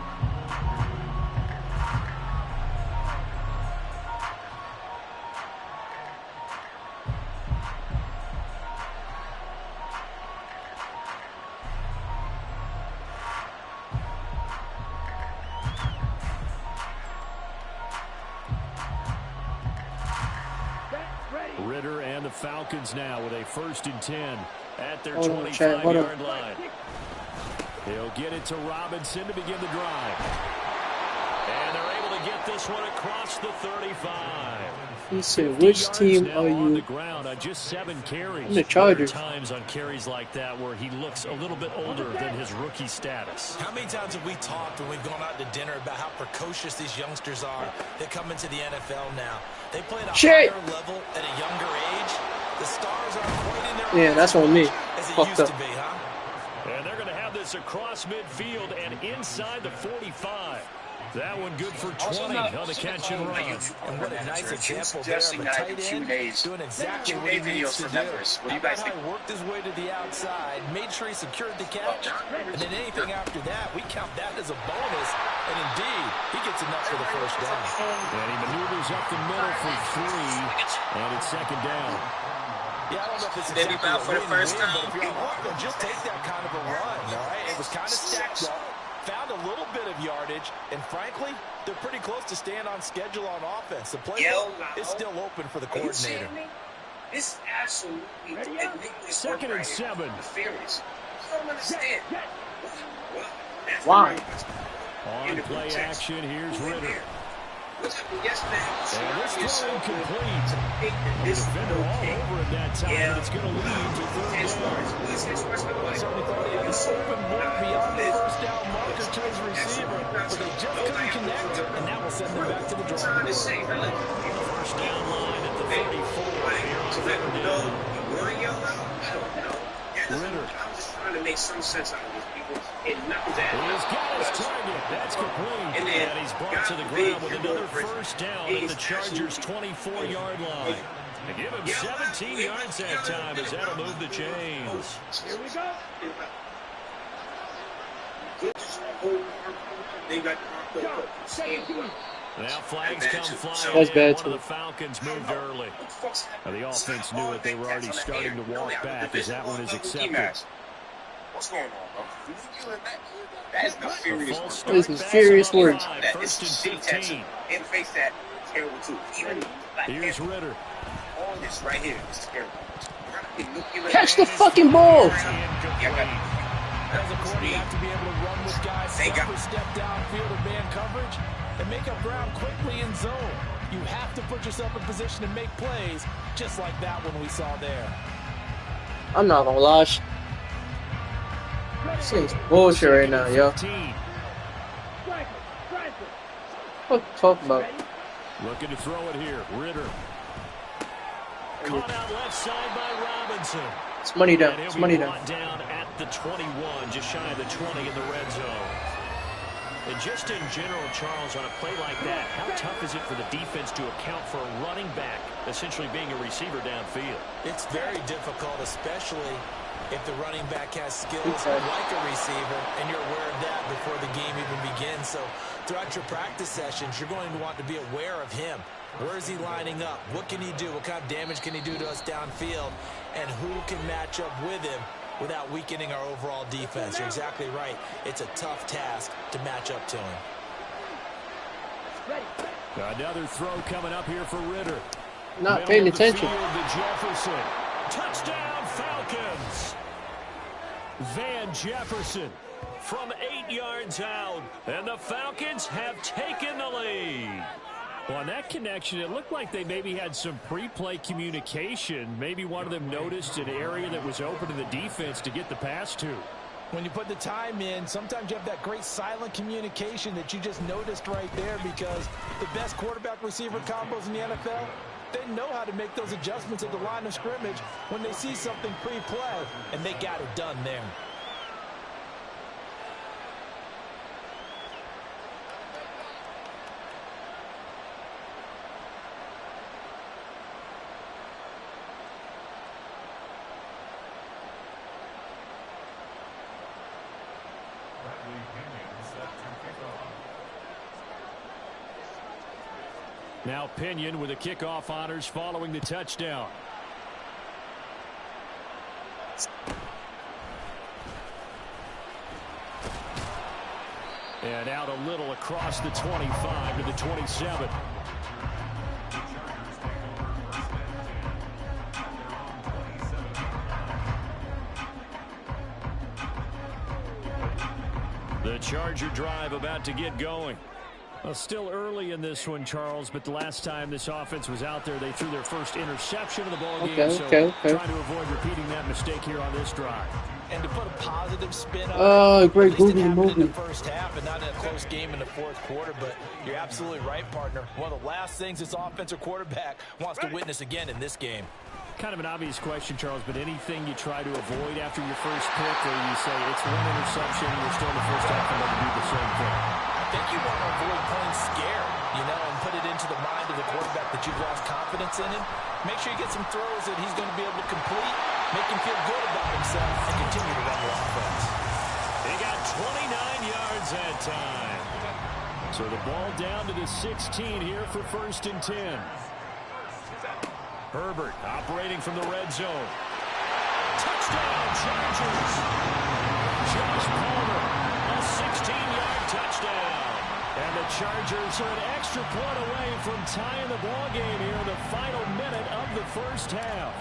Ritter and the Falcons now with a 1st and 10 at their 25-yard line. He'll get it to Robinson to begin the drive. And they're able to get this one across the 35. He said, which team are you? On the ground on just 7 carries. I'm the Chargers. There are times on carries like that where he looks a little bit older than his rookie status. How many times have we talked when we've gone out to dinner about how precocious these youngsters are that come into the NFL now? They play at a higher level at a younger age. The stars aren't quite in their yeah, that's on me. As it Fucked used up. to be, huh? And they're going to have this across midfield and inside the 45. That one good for 20 on the catch and run. And what a nice example there of a tight end doing exactly what he needs to do. What do you guys think? Worked his way to the outside, made sure he secured the catch, and then anything after that, we count that as a bonus. And indeed, he gets enough for the first down. And he maneuvers up the middle for 3, and it's 2nd down. Yeah, I don't know if it's exactly for the first down, but if you're on, just take that kind of a run, all right? It was kind of stacked up. Found a little bit of yardage, and frankly, they're pretty close to staying on schedule on offense. The playbook is still open for the coordinator. This absolutely 2nd and 7. I don't understand. Why? On play action, here's Ritter. And this throw incomplete. The defender all over it that time, and it's going to lead to third down. I certainly thought he had an open look beyond the first down marker to his receiver, but they just couldn't connect, and that will send them back to the drawing board. First down line at the 34 here on third down. Ritter. I'm just trying to make some sense out of these people. And not that. He's got his target. That's complete. And he's brought to the ground with another first down at the Chargers' 24-yard line. They give him 17 yards that time as that'll move the chains. Here we go. They got the now flags come flying. That's bad, One of the Falcons moved early. Now, the offense knew it. They were already starting to walk back as that one is accepted. What's going on, bro? That is nefarious. This is serious words. First and 15. And face that terrible too. Even Here's Ritter. all this right here is terrible. Catch the fucking ball. As a quarterback, you have to be able to run with guys step for step downfield or man coverage and make up ground quickly in zone. You have to put yourself in position to make plays, just like that one we saw there. I'm not gonna lie. This is bullshit right now, yo. What you talking about? Looking to throw it here. Ritter. Caught out left side by Robinson. It's money down. It's money down. Down at the 21, just shy of the 20 in the red zone. And just in general, Charles, on a play like that, how tough is it for the defense to account for a running back essentially being a receiver downfield? It's very difficult, especially if the running back has skills like a receiver, and you're aware of that before the game even begins. So throughout your practice sessions, you're going to want to be aware of him. Where is he lining up? What can he do? What kind of damage can he do to us downfield? And who can match up with him without weakening our overall defense? You're exactly right. It's a tough task to match up to him. Another throw coming up here for Ritter. Not paying attention. To Jefferson. Touchdown, Falcons. Van Jefferson from 8 yards out. And the Falcons have taken the lead. Well, on that connection, it looked like they maybe had some pre-play communication. Maybe one of them noticed an area that was open to the defense to get the pass to. When you put the time in, sometimes you have that great silent communication that you just noticed right there, because the best quarterback-receiver combos in the NFL, they know how to make those adjustments at the line of scrimmage when they see something pre-play, and they got it done there. Now Pinion with the kickoff honors following the touchdown. And out a little across the 25 to the 27. The Charger drive about to get going. Well, still early in this one, Charles, but the last time this offense was out there, they threw their first interception of the ball game. Okay. Trying to avoid repeating that mistake here on this drive. And to put a positive spin on it, great at least it happened movie. in the first half and not in a close game in the fourth quarter. But you're absolutely right, partner. One of the last things this offensive quarterback wants to witness again in this game. Kind of an obvious question, Charles, but anything you try to avoid after your first pick, or you say it's one interception, you're still in the first half and let do the same thing? I think you want to avoid playing scared, and put it into the mind of the quarterback that you've lost confidence in him. Make sure you get some throws that he's going to be able to complete, make him feel good about himself, and continue to run the offense. They got 29 yards that time. So the ball down to the 16 here for 1st and 10. Herbert operating from the red zone. Touchdown, Chargers. Josh Palmer, a 16-yard touchdown. And the Chargers are an extra point away from tying the ball game here in the final minute of the first half.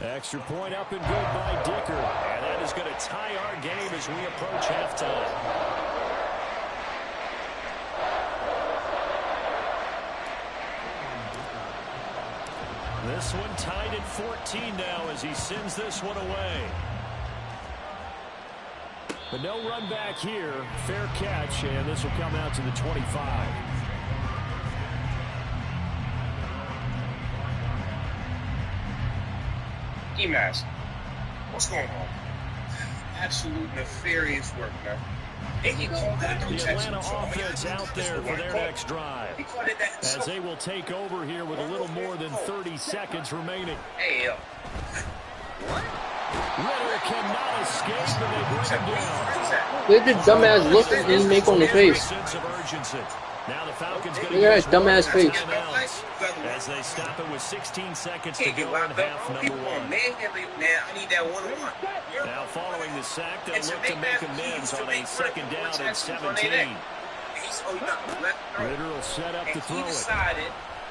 Extra point up and good by Dicker. And that is going to tie our game as we approach halftime. This one tied at 14 now as he sends this one away. But no run back here. Fair catch, and this will come out to the 25. E-Mask, what's going on? Absolute nefarious work, man. The Atlanta offense out there for their next drive, as they will take over here with a little more than 30 seconds remaining. Hey, Ritter cannot escape, and they bring him down. Look at the dumbass look that he make on the face. Sense of urgency. Now the Falcons going to look at that dumbass face. As they stop it with 16 seconds to go in half number one. I need that one-on-one. Now following the sack, they'll look to make amends on a second down and 17. Ritter will set up to throw it.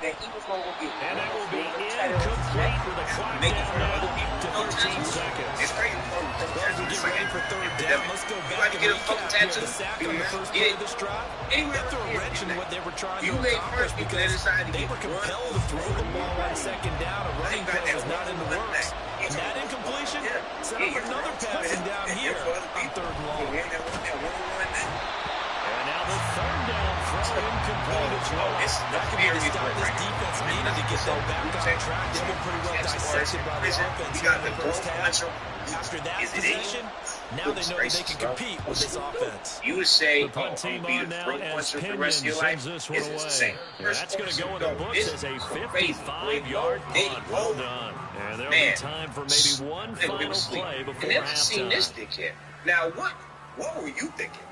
That he was going to get. And that will be incomplete with a clock down now to 13 seconds. As we get ready for third down, let's go back and recap here. The sack on the first play of this drive, that threw a wrench in what they were trying to accomplish because they were compelled to throw the ball on second down. A running play was not in the works. And that incompletion set up another passing down here on third and long. And now the third down throw incomplete as well. That could be the start this defense needed to get them back on track. They've been pretty well dissected by the offense here in the first half. After that possession, now they know that they can compete with this offense. You would say, the punt team on now as Pinion sends this one away. That's going to go in the books as a 55-yard punt. Well done. And there'll be time for maybe one final play before halftime. I've never seen this dickhead. Now, what were you thinking?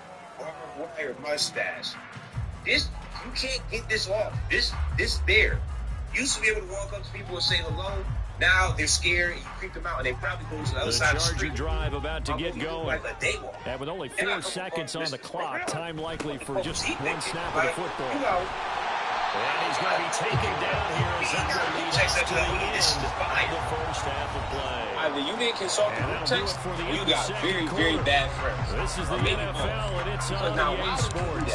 Wire mustache. This, you can't get this off. This there. You used to be able to walk up to people and say hello. Now they're scared. You creep them out, and they probably go to the other side of the street. Charger drive about to get going. Like a day walk. And with only 4 seconds on the clock, time likely for just one snap of the football. And he's going to be taken down here as that will lead us to the end of the first half of play. Either you didn't consult the group text, or you got very, very bad friends. This is the NFL, and it's on EA Sports.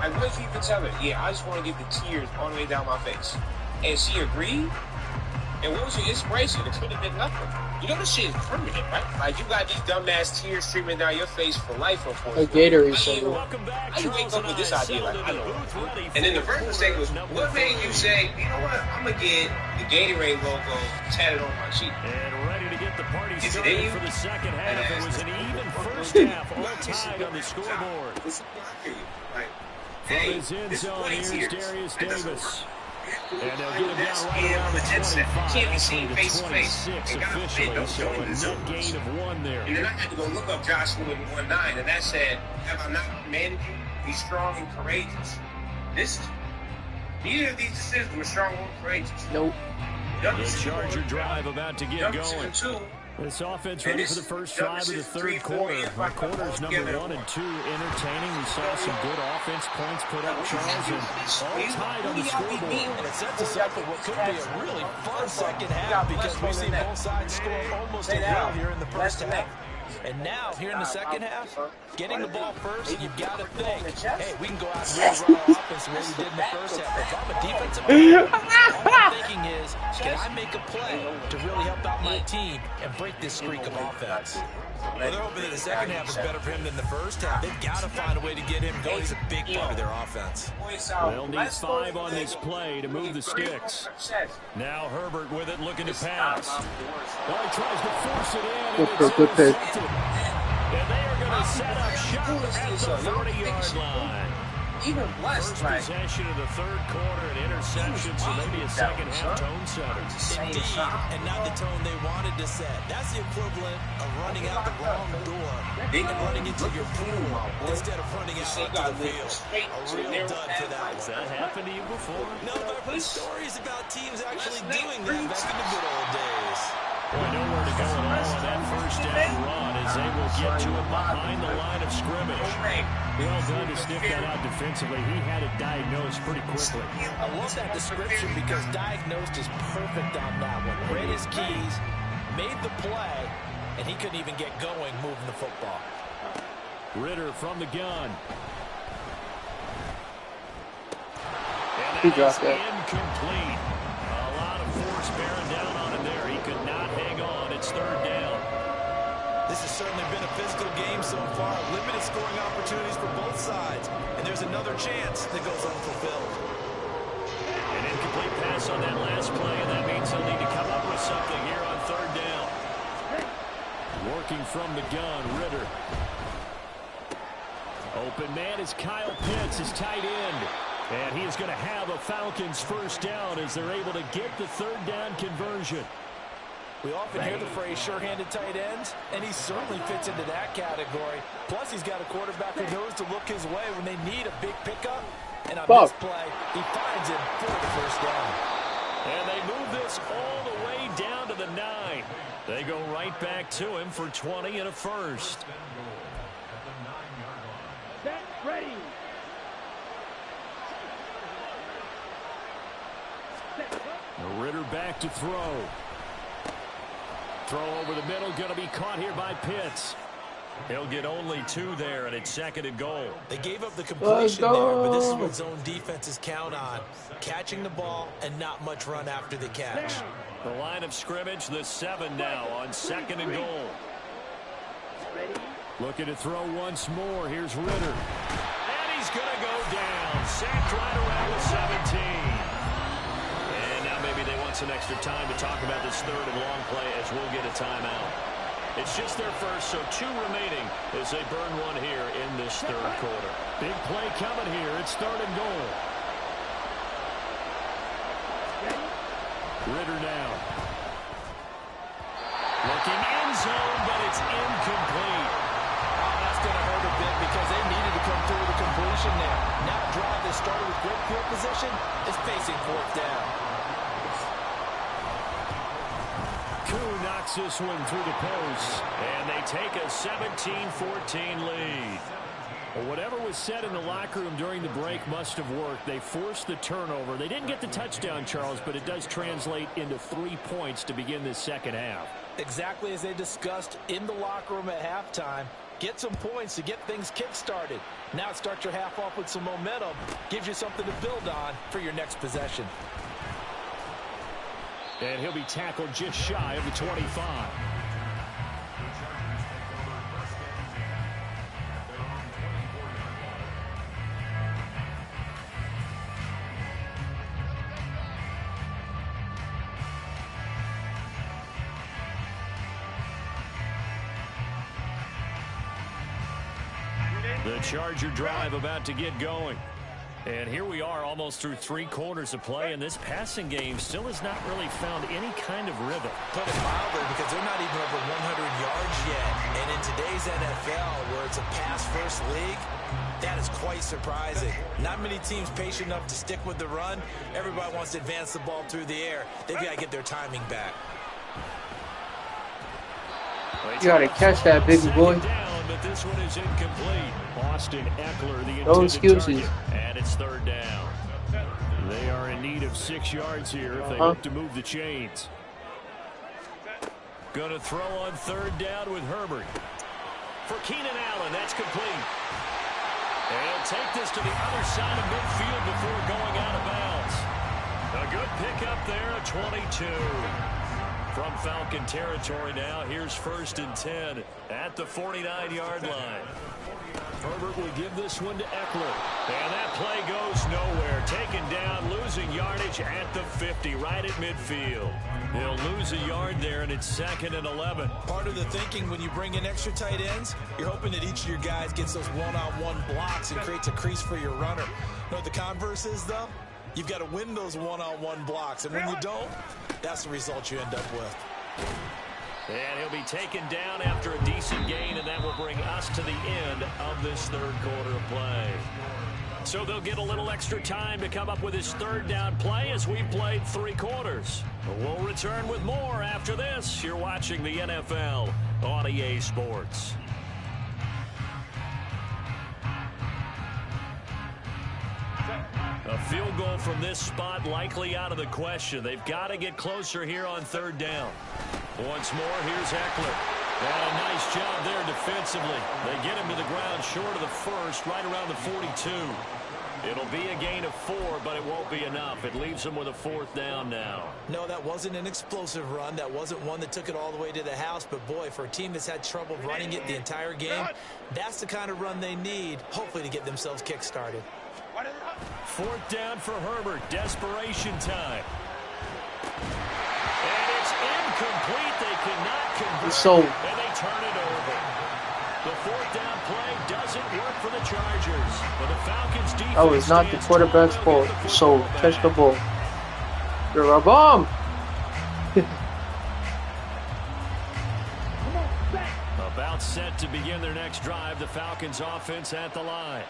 I wish you could tell her, yeah, I just want to get the tears all the way down my face. And she agreed. And what was your inspiration? It could have been nothing. You know this shit is permanent, right? Like, you got these dumbass tears streaming down your face for life, unfortunately. A Gatorade symbol. How you wake up with this idea? Like, I don't know. And then the first mistake was, what made you say, you know what, I'm going to get the Gatorade logo tatted on my cheek? And ready to get the party started for the second half. It was an even first half, all tied on the scoreboard. From his end zone, here's Darius Davis. And they'll get him down right around the 25. Can't be seen face to face. 26 officially, so a net gain of 1 there. And then I had to go look up Joshua in 1-9, and that said, have I not commanded you? Be strong and courageous. Neither of these decisions were strong or courageous. Nope. The Charger drive about to get going. This offense ready for the first drive of the third quarter. Quarters number 1 and 2 entertaining. We saw some good offense points put up, Charles, and all tied on the scoreboard. And it sets us up for what could be a really fun second half because we've seen both sides score almost a goal here in the first half. And now, here in the second half, getting the ball first, you've got to think, hey, we can go out and run our offense the way we did in the first half. If I'm a defensive player, all I'm thinking is, can I make a play to really help out my team and break this streak of offense? Well, they're hoping that the second half is better for him than the first half. They've got to find a way to get him going. He's a big part of their offense. They'll need 5 on this play to move the sticks. Now Herbert with it, looking to pass. Well, he tries to force it in. Good pick. And they are going to set up shop at the 40-yard line. Even blessed, First possession of the third quarter, an interception, so maybe a second half tone setter. Indeed, and not the tone they wanted to set. That's the equivalent of running out the wrong door and running into your pool instead of running out onto the field. A real dud for that one. Has that happened to you before? No, but I've heard stories about teams actually doing that back in the good old days. Boy, nowhere to go at all on that first down run as they will get to it behind the line of scrimmage. Well done to sniff that out defensively. He had it diagnosed pretty quickly. I love that description because diagnosed is perfect on that one. Read his keys, made the play, and he couldn't even get going moving the football. Ritter from the gun. And He dropped that. Incomplete. A lot of force Defense bearing down on him there. He could not hang on. It's third down. This has certainly been a physical game so far. Limited scoring opportunities for both sides. And there's another chance that goes unfulfilled. An incomplete pass on that last play, and that means he'll need to come up with something here on third down. Working from the gun, Ritter. Open man is Kyle Pitts, his tight end. And he is going to have a Falcons first down as they're able to get the third down conversion. We often hear the phrase sure-handed tight ends, and he certainly fits into that category. Plus, he's got a quarterback who knows to look his way when they need a big pickup. And on this play, he finds him for the first down. And they move this all the way down to the 9. They go right back to him for 20 and a first. Set, ready. Ritter back to throw. Throw over the middle, going to be caught here by Pitts. He'll get only 2 there, and it's second and goal. They gave up the completion there, but this is what zone defenses count on. Catching the ball and not much run after the catch. The line of scrimmage, the 7 now on second and goal. Looking to throw once more. Here's Ritter. And he's going to go down. Sacked right around the 17. Maybe they want some extra time to talk about this third and long play as we'll get a timeout. It's just their first, so 2 remaining as they burn one here in this third quarter. Big play coming here. It's third and goal. Ritter now. Looking end zone, but it's incomplete. Oh, that's going to hurt a bit because they needed to come through with a completion there. Now a drive that started with great field position is facing fourth down. Knocks this one through the post, and they take a 17-14 lead. Well, whatever was said in the locker room during the break must have worked. They forced the turnover. They didn't get the touchdown, Charles, but it does translate into 3 points to begin this second half. Exactly as they discussed in the locker room at halftime. Get some points to get things kick-started. Now start your half off with some momentum. Gives you something to build on for your next possession. And he'll be tackled just shy of the 25. The Charger drive about to get going. And here we are almost through 3 quarters of play, and this passing game still has not really found any kind of rhythm. Put it mildly, because they're not even over 100 yards yet. And in today's NFL, where it's a pass-first league, that is quite surprising. Not many teams patient enough to stick with the run. Everybody wants to advance the ball through the air. They've got to get their timing back. You gotta catch that, baby boy. Down, but this one is incomplete. Austin Eckler, the no excuses. Target, and it's third down. They are in need of 6 yards here if they hope to move the chains. Going to throw on third down with Herbert. For Keenan Allen, that's complete. And he'll take this to the other side of midfield before going out of bounds. A good pickup there, a 22. From Falcon territory now, here's 1st and 10 at the 49-yard line. Herbert will give this one to Eckler. And that play goes nowhere. Taken down, losing yardage at the 50, right at midfield. They'll lose a yard there, and it's 2nd and 11. Part of the thinking when you bring in extra tight ends, you're hoping that each of your guys gets those one-on-one blocks and creates a crease for your runner. You know what the converse is, though? You've got to win those one-on-one blocks, and when you don't, that's the result you end up with. And he'll be taken down after a decent gain, and that will bring us to the end of this third quarter of play. So they'll get a little extra time to come up with his third down play as we've played 3 quarters. We'll return with more after this. You're watching the NFL on EA Sports. A field goal from this spot likely out of the question. They've got to get closer here on third down. Once more, here's Eckler. And a nice job there defensively. They get him to the ground short of the first, right around the 42. It'll be a gain of 4, but it won't be enough. It leaves them with a 4th down now. No, that wasn't an explosive run. That wasn't one that took it all the way to the house. But, boy, for a team that's had trouble running it the entire game, that's the kind of run they need, hopefully, to get themselves kick-started. 4th down for Herbert. Desperation time. And it's incomplete. They cannot convert. And they turn it over. The 4th down play doesn't work for the Chargers. But the Falcons defense that was not the quarterback's fault. So catch the ball. You're a bomb. About set to begin their next drive. The Falcons offense at the line.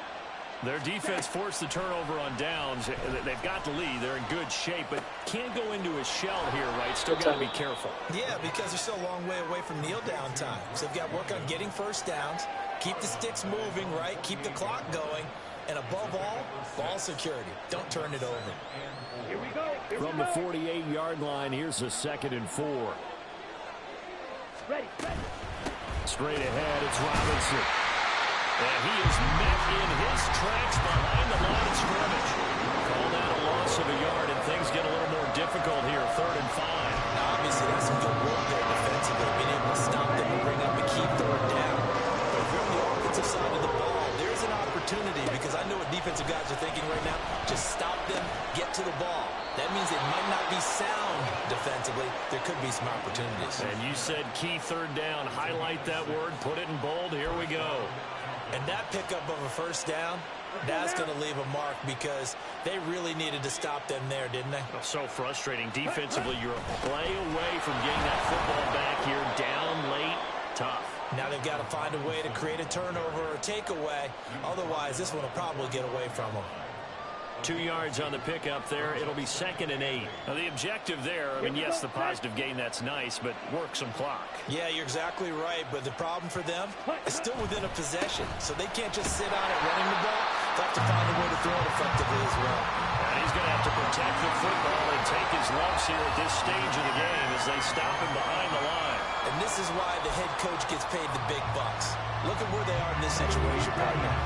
Their defense forced the turnover on downs. They've got the lead. They're in good shape, but can't go into a shell here, right? Still got to be careful. Yeah, because they're still a long way away from kneel down time. So they've got to work on getting first downs, keep the sticks moving, right? Keep the clock going. And above all, ball security. Don't turn it over. Here we go. From the 48-yard line, here's a 2nd and 4. Ready. Straight ahead, it's Robinson. And he is met in his tracks behind the line of scrimmage. Call that a loss of a yard, and things get a little more difficult here, 3rd and 5. Now, obviously, that's some good work there defensively, being able to stop them and bring up a key 3rd down. But if you're on the offensive side of the ball, there's an opportunity, because I know what defensive guys are thinking right now. Just stop them, get to the ball. That means it might not be sound defensively. There could be some opportunities. And you said key 3rd down. Highlight that word. Put it in bold. Here we go. And that pickup of a 1st down, that's going to leave a mark, because they really needed to stop them there, didn't they? So frustrating. Defensively, you're a play away from getting that football back here. Down late. Tough. Now they've got to find a way to create a turnover or a takeaway. Otherwise, this one will probably get away from them. 2 yards on the pickup there. It'll be 2nd and 8. Now, the objective there, I mean, yes, the positive gain, that's nice, but work some clock. Yeah, you're exactly right, but the problem for them is still within a possession, so they can't just sit on it running the ball. They'll have to find a way to throw it effectively as well. And he's going to have to protect the football and take his lumps here at this stage of the game as they stop him behind the line. And this is why the head coach gets paid the big bucks. Look at where they are in this situation, partner.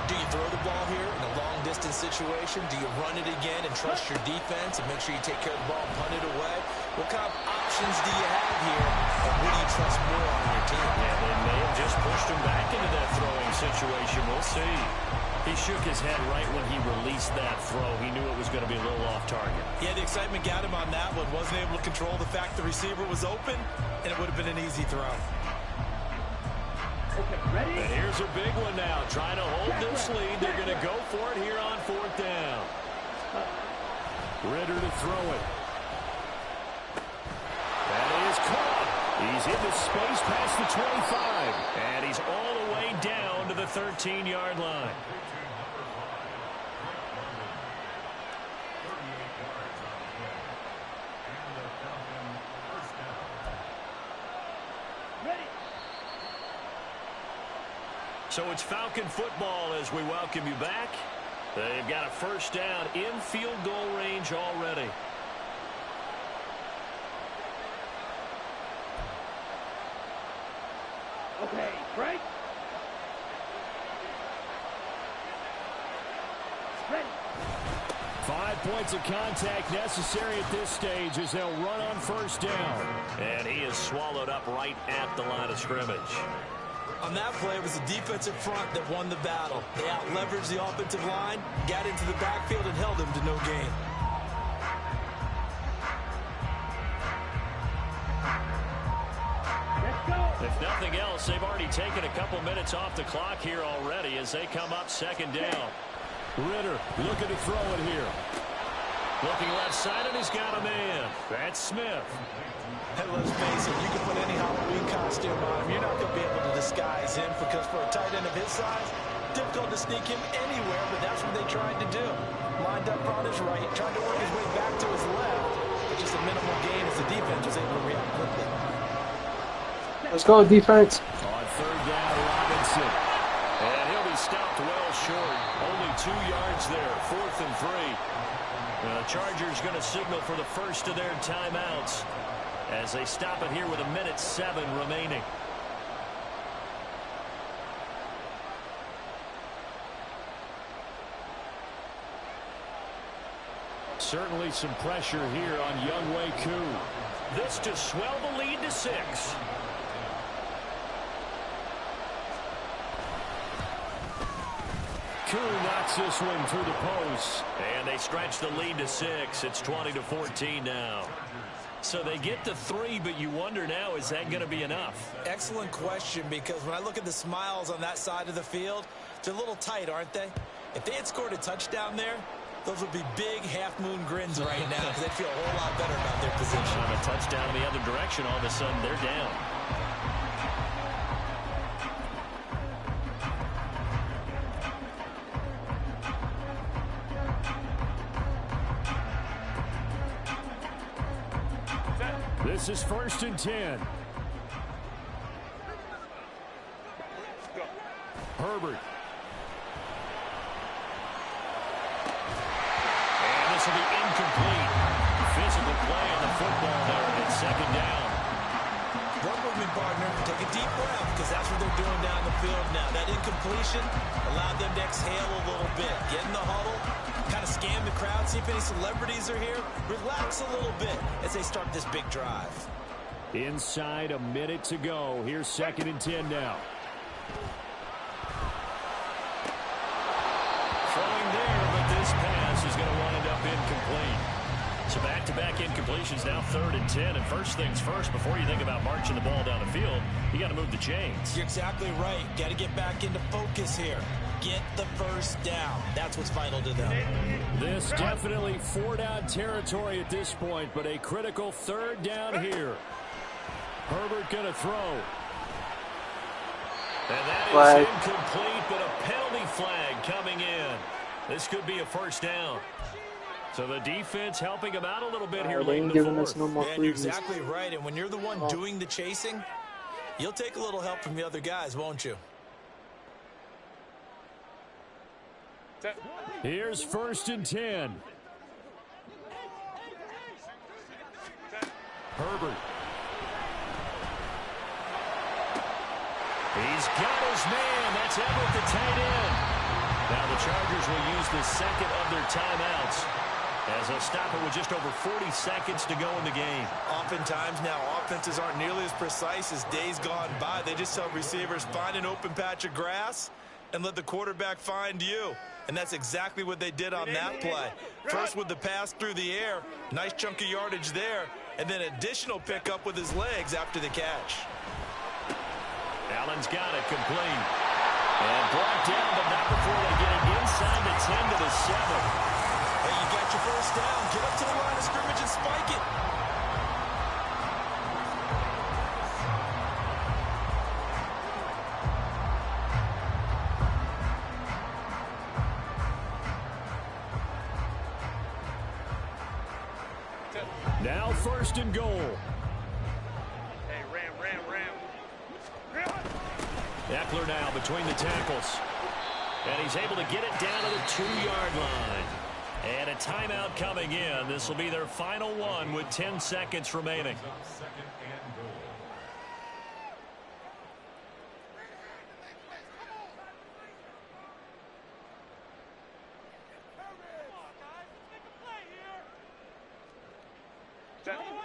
Do you throw the ball here in a long-distance situation? Do you run it again and trust your defense and make sure you take care of the ball and punt it away? What kind of options do you have here, and what do you trust more on your team? Yeah, they may have just pushed him back into that throwing situation. We'll see. He shook his head right when he released that throw. He knew it was going to be a little off target. Yeah, the excitement got him on that one. Wasn't able to control the fact the receiver was open, and it would have been an easy throw. Okay, ready? And here's a big one now. Trying to hold this lead. They're going to go for it here on 4th down. Ritter to throw it. That is caught. He's into space past the 25. And he's all the way down to the 13-yard line. So it's Falcon football as we welcome you back. They've got a 1st down in field goal range already. Okay, break. Ready. 5 points of contact necessary at this stage as they'll run on 1st down. And he is swallowed up right at the line of scrimmage. On that play, it was the defensive front that won the battle. They out-leveraged the offensive line, got into the backfield, and held them to no gain. If nothing else, they've already taken a couple minutes off the clock here already as they come up 2nd down. Ritter looking to throw it here. Looking left side, and he's got a man. That's Smith. Hey, let's face it, you can put any Halloween costume on him. You're not going to be able to disguise him, because for a tight end of his size, difficult to sneak him anywhere, but that's what they tried to do. Lined up on his right, trying to work his way back to his left. But just a minimal gain as the defense was able to react quickly. Let's go, defense. On 3rd down, Robinson. And he'll be stopped well short. Only 2 yards there, 4th and 3. The Chargers going to signal for the first of their timeouts as they stop it here with 1:07 remaining. certainly some pressure here on Younghoe Koo. This to swell the lead to 6. Koo knocks this one through the post. And they stretch the lead to 6. It's 20-14 now. So they get to 3, but you wonder now, is that going to be enough? Excellent question, because when I look at the smiles on that side of the field, they're a little tight, aren't they? If they had scored a touchdown there, those would be big half-moon grins right now because they'd feel a whole lot better about their position. On a touchdown in the other direction, all of a sudden they're down. This is 1st and 10. Herbert. And this will be incomplete. Physical play on the football there, and it's 2nd down. One movement, partner. Take a deep breath, because that's what they're doing down the field now. That incompletion allowed them to exhale a little bit. Get in the huddle, kind of scan the crowd, see if any celebrities are here. Relax a little bit as they start this big drive. Inside a minute to go. Here's 2nd and 10 now. Throwing there, but this pass is going to wind up incomplete. So back-to-back incompletions, now 3rd and 10. And first things first, before you think about marching the ball down the field, you got to move the chains. You're exactly right. Got to get back into focus here. Get the first down. That's what's vital to them. This definitely 4-down territory at this point, but a critical 3rd down here. Herbert going to throw. And that is incomplete, but a penalty flag coming in. This could be a 1st down. So the defense helping him out a little bit here late in the 4th. No more you're exactly right. And when you're the one doing the chasing, you'll take a little help from the other guys, won't you? Here's 1st and 10. Herbert. He's got his man. That's Everett, the tight end. Now the Chargers will use the 2nd of their timeouts as they'll stop it with just over 40 seconds to go in the game. Oftentimes now offenses aren't nearly as precise as days gone by. They just tell receivers, find an open patch of grass and let the quarterback find you. And that's exactly what they did on that play. First with the pass through the air, nice chunk of yardage there, and then additional pickup with his legs after the catch. Allen's got it complete. And brought down, but not before they get it inside the 10 to the 7. Hey, you got your first down. Get up to the line of scrimmage and spike it. Now 1st and goal. Hey, Ram. Eckler now between the tackles. And he's able to get it down to the 2-yard line. And a timeout coming in. This will be their final one with 10 seconds remaining.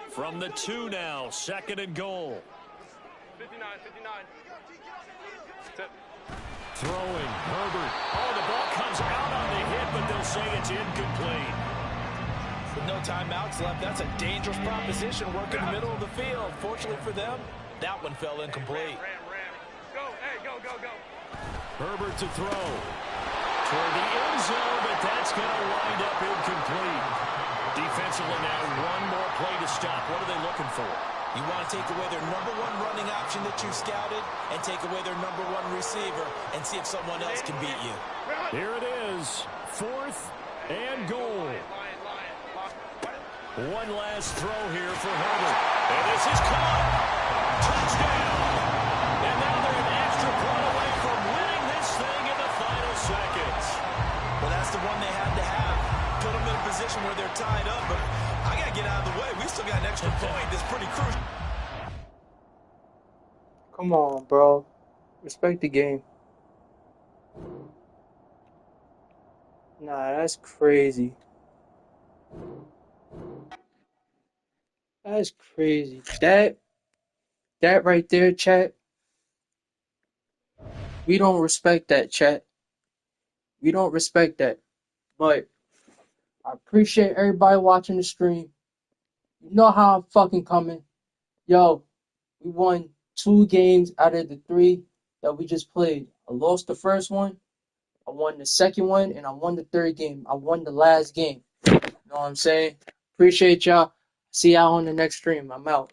From the 2 now, 2nd and goal. 59. Throwing, Herbert. Oh, the ball comes out on the hit, but they'll say it's incomplete. With no timeouts left, that's a dangerous proposition working the middle of the field. Fortunately for them, that one fell incomplete. Ram. Go. Hey, go. Herbert to throw. Toward the end zone, but that's going to wind up incomplete. Defensively now, one more play to stop. What are they looking for? You want to take away their number 1 running option that you scouted and take away their number 1 receiver and see if someone else can beat you. Here it is, 4th and goal. One last throw here for Herbert. And this is caught. Touchdown. And now they're an extra point away from winning this thing in the final seconds. Well, that's the one they had to have. Put them in a position where they're tied up, but I got to get out of the way. We still got an extra point that's pretty crucial. Come on, bro. Respect the game. Nah, that's crazy. That's crazy. That right there, chat. We don't respect that, chat. We don't respect that. But I appreciate everybody watching the stream. You know how I'm fucking coming. Yo, we won 2 games out of the 3 that we just played. I lost the first one, I won the second one, and I won the third game. I won the last game. You know what I'm saying? Appreciate y'all. See y'all on the next stream. I'm out.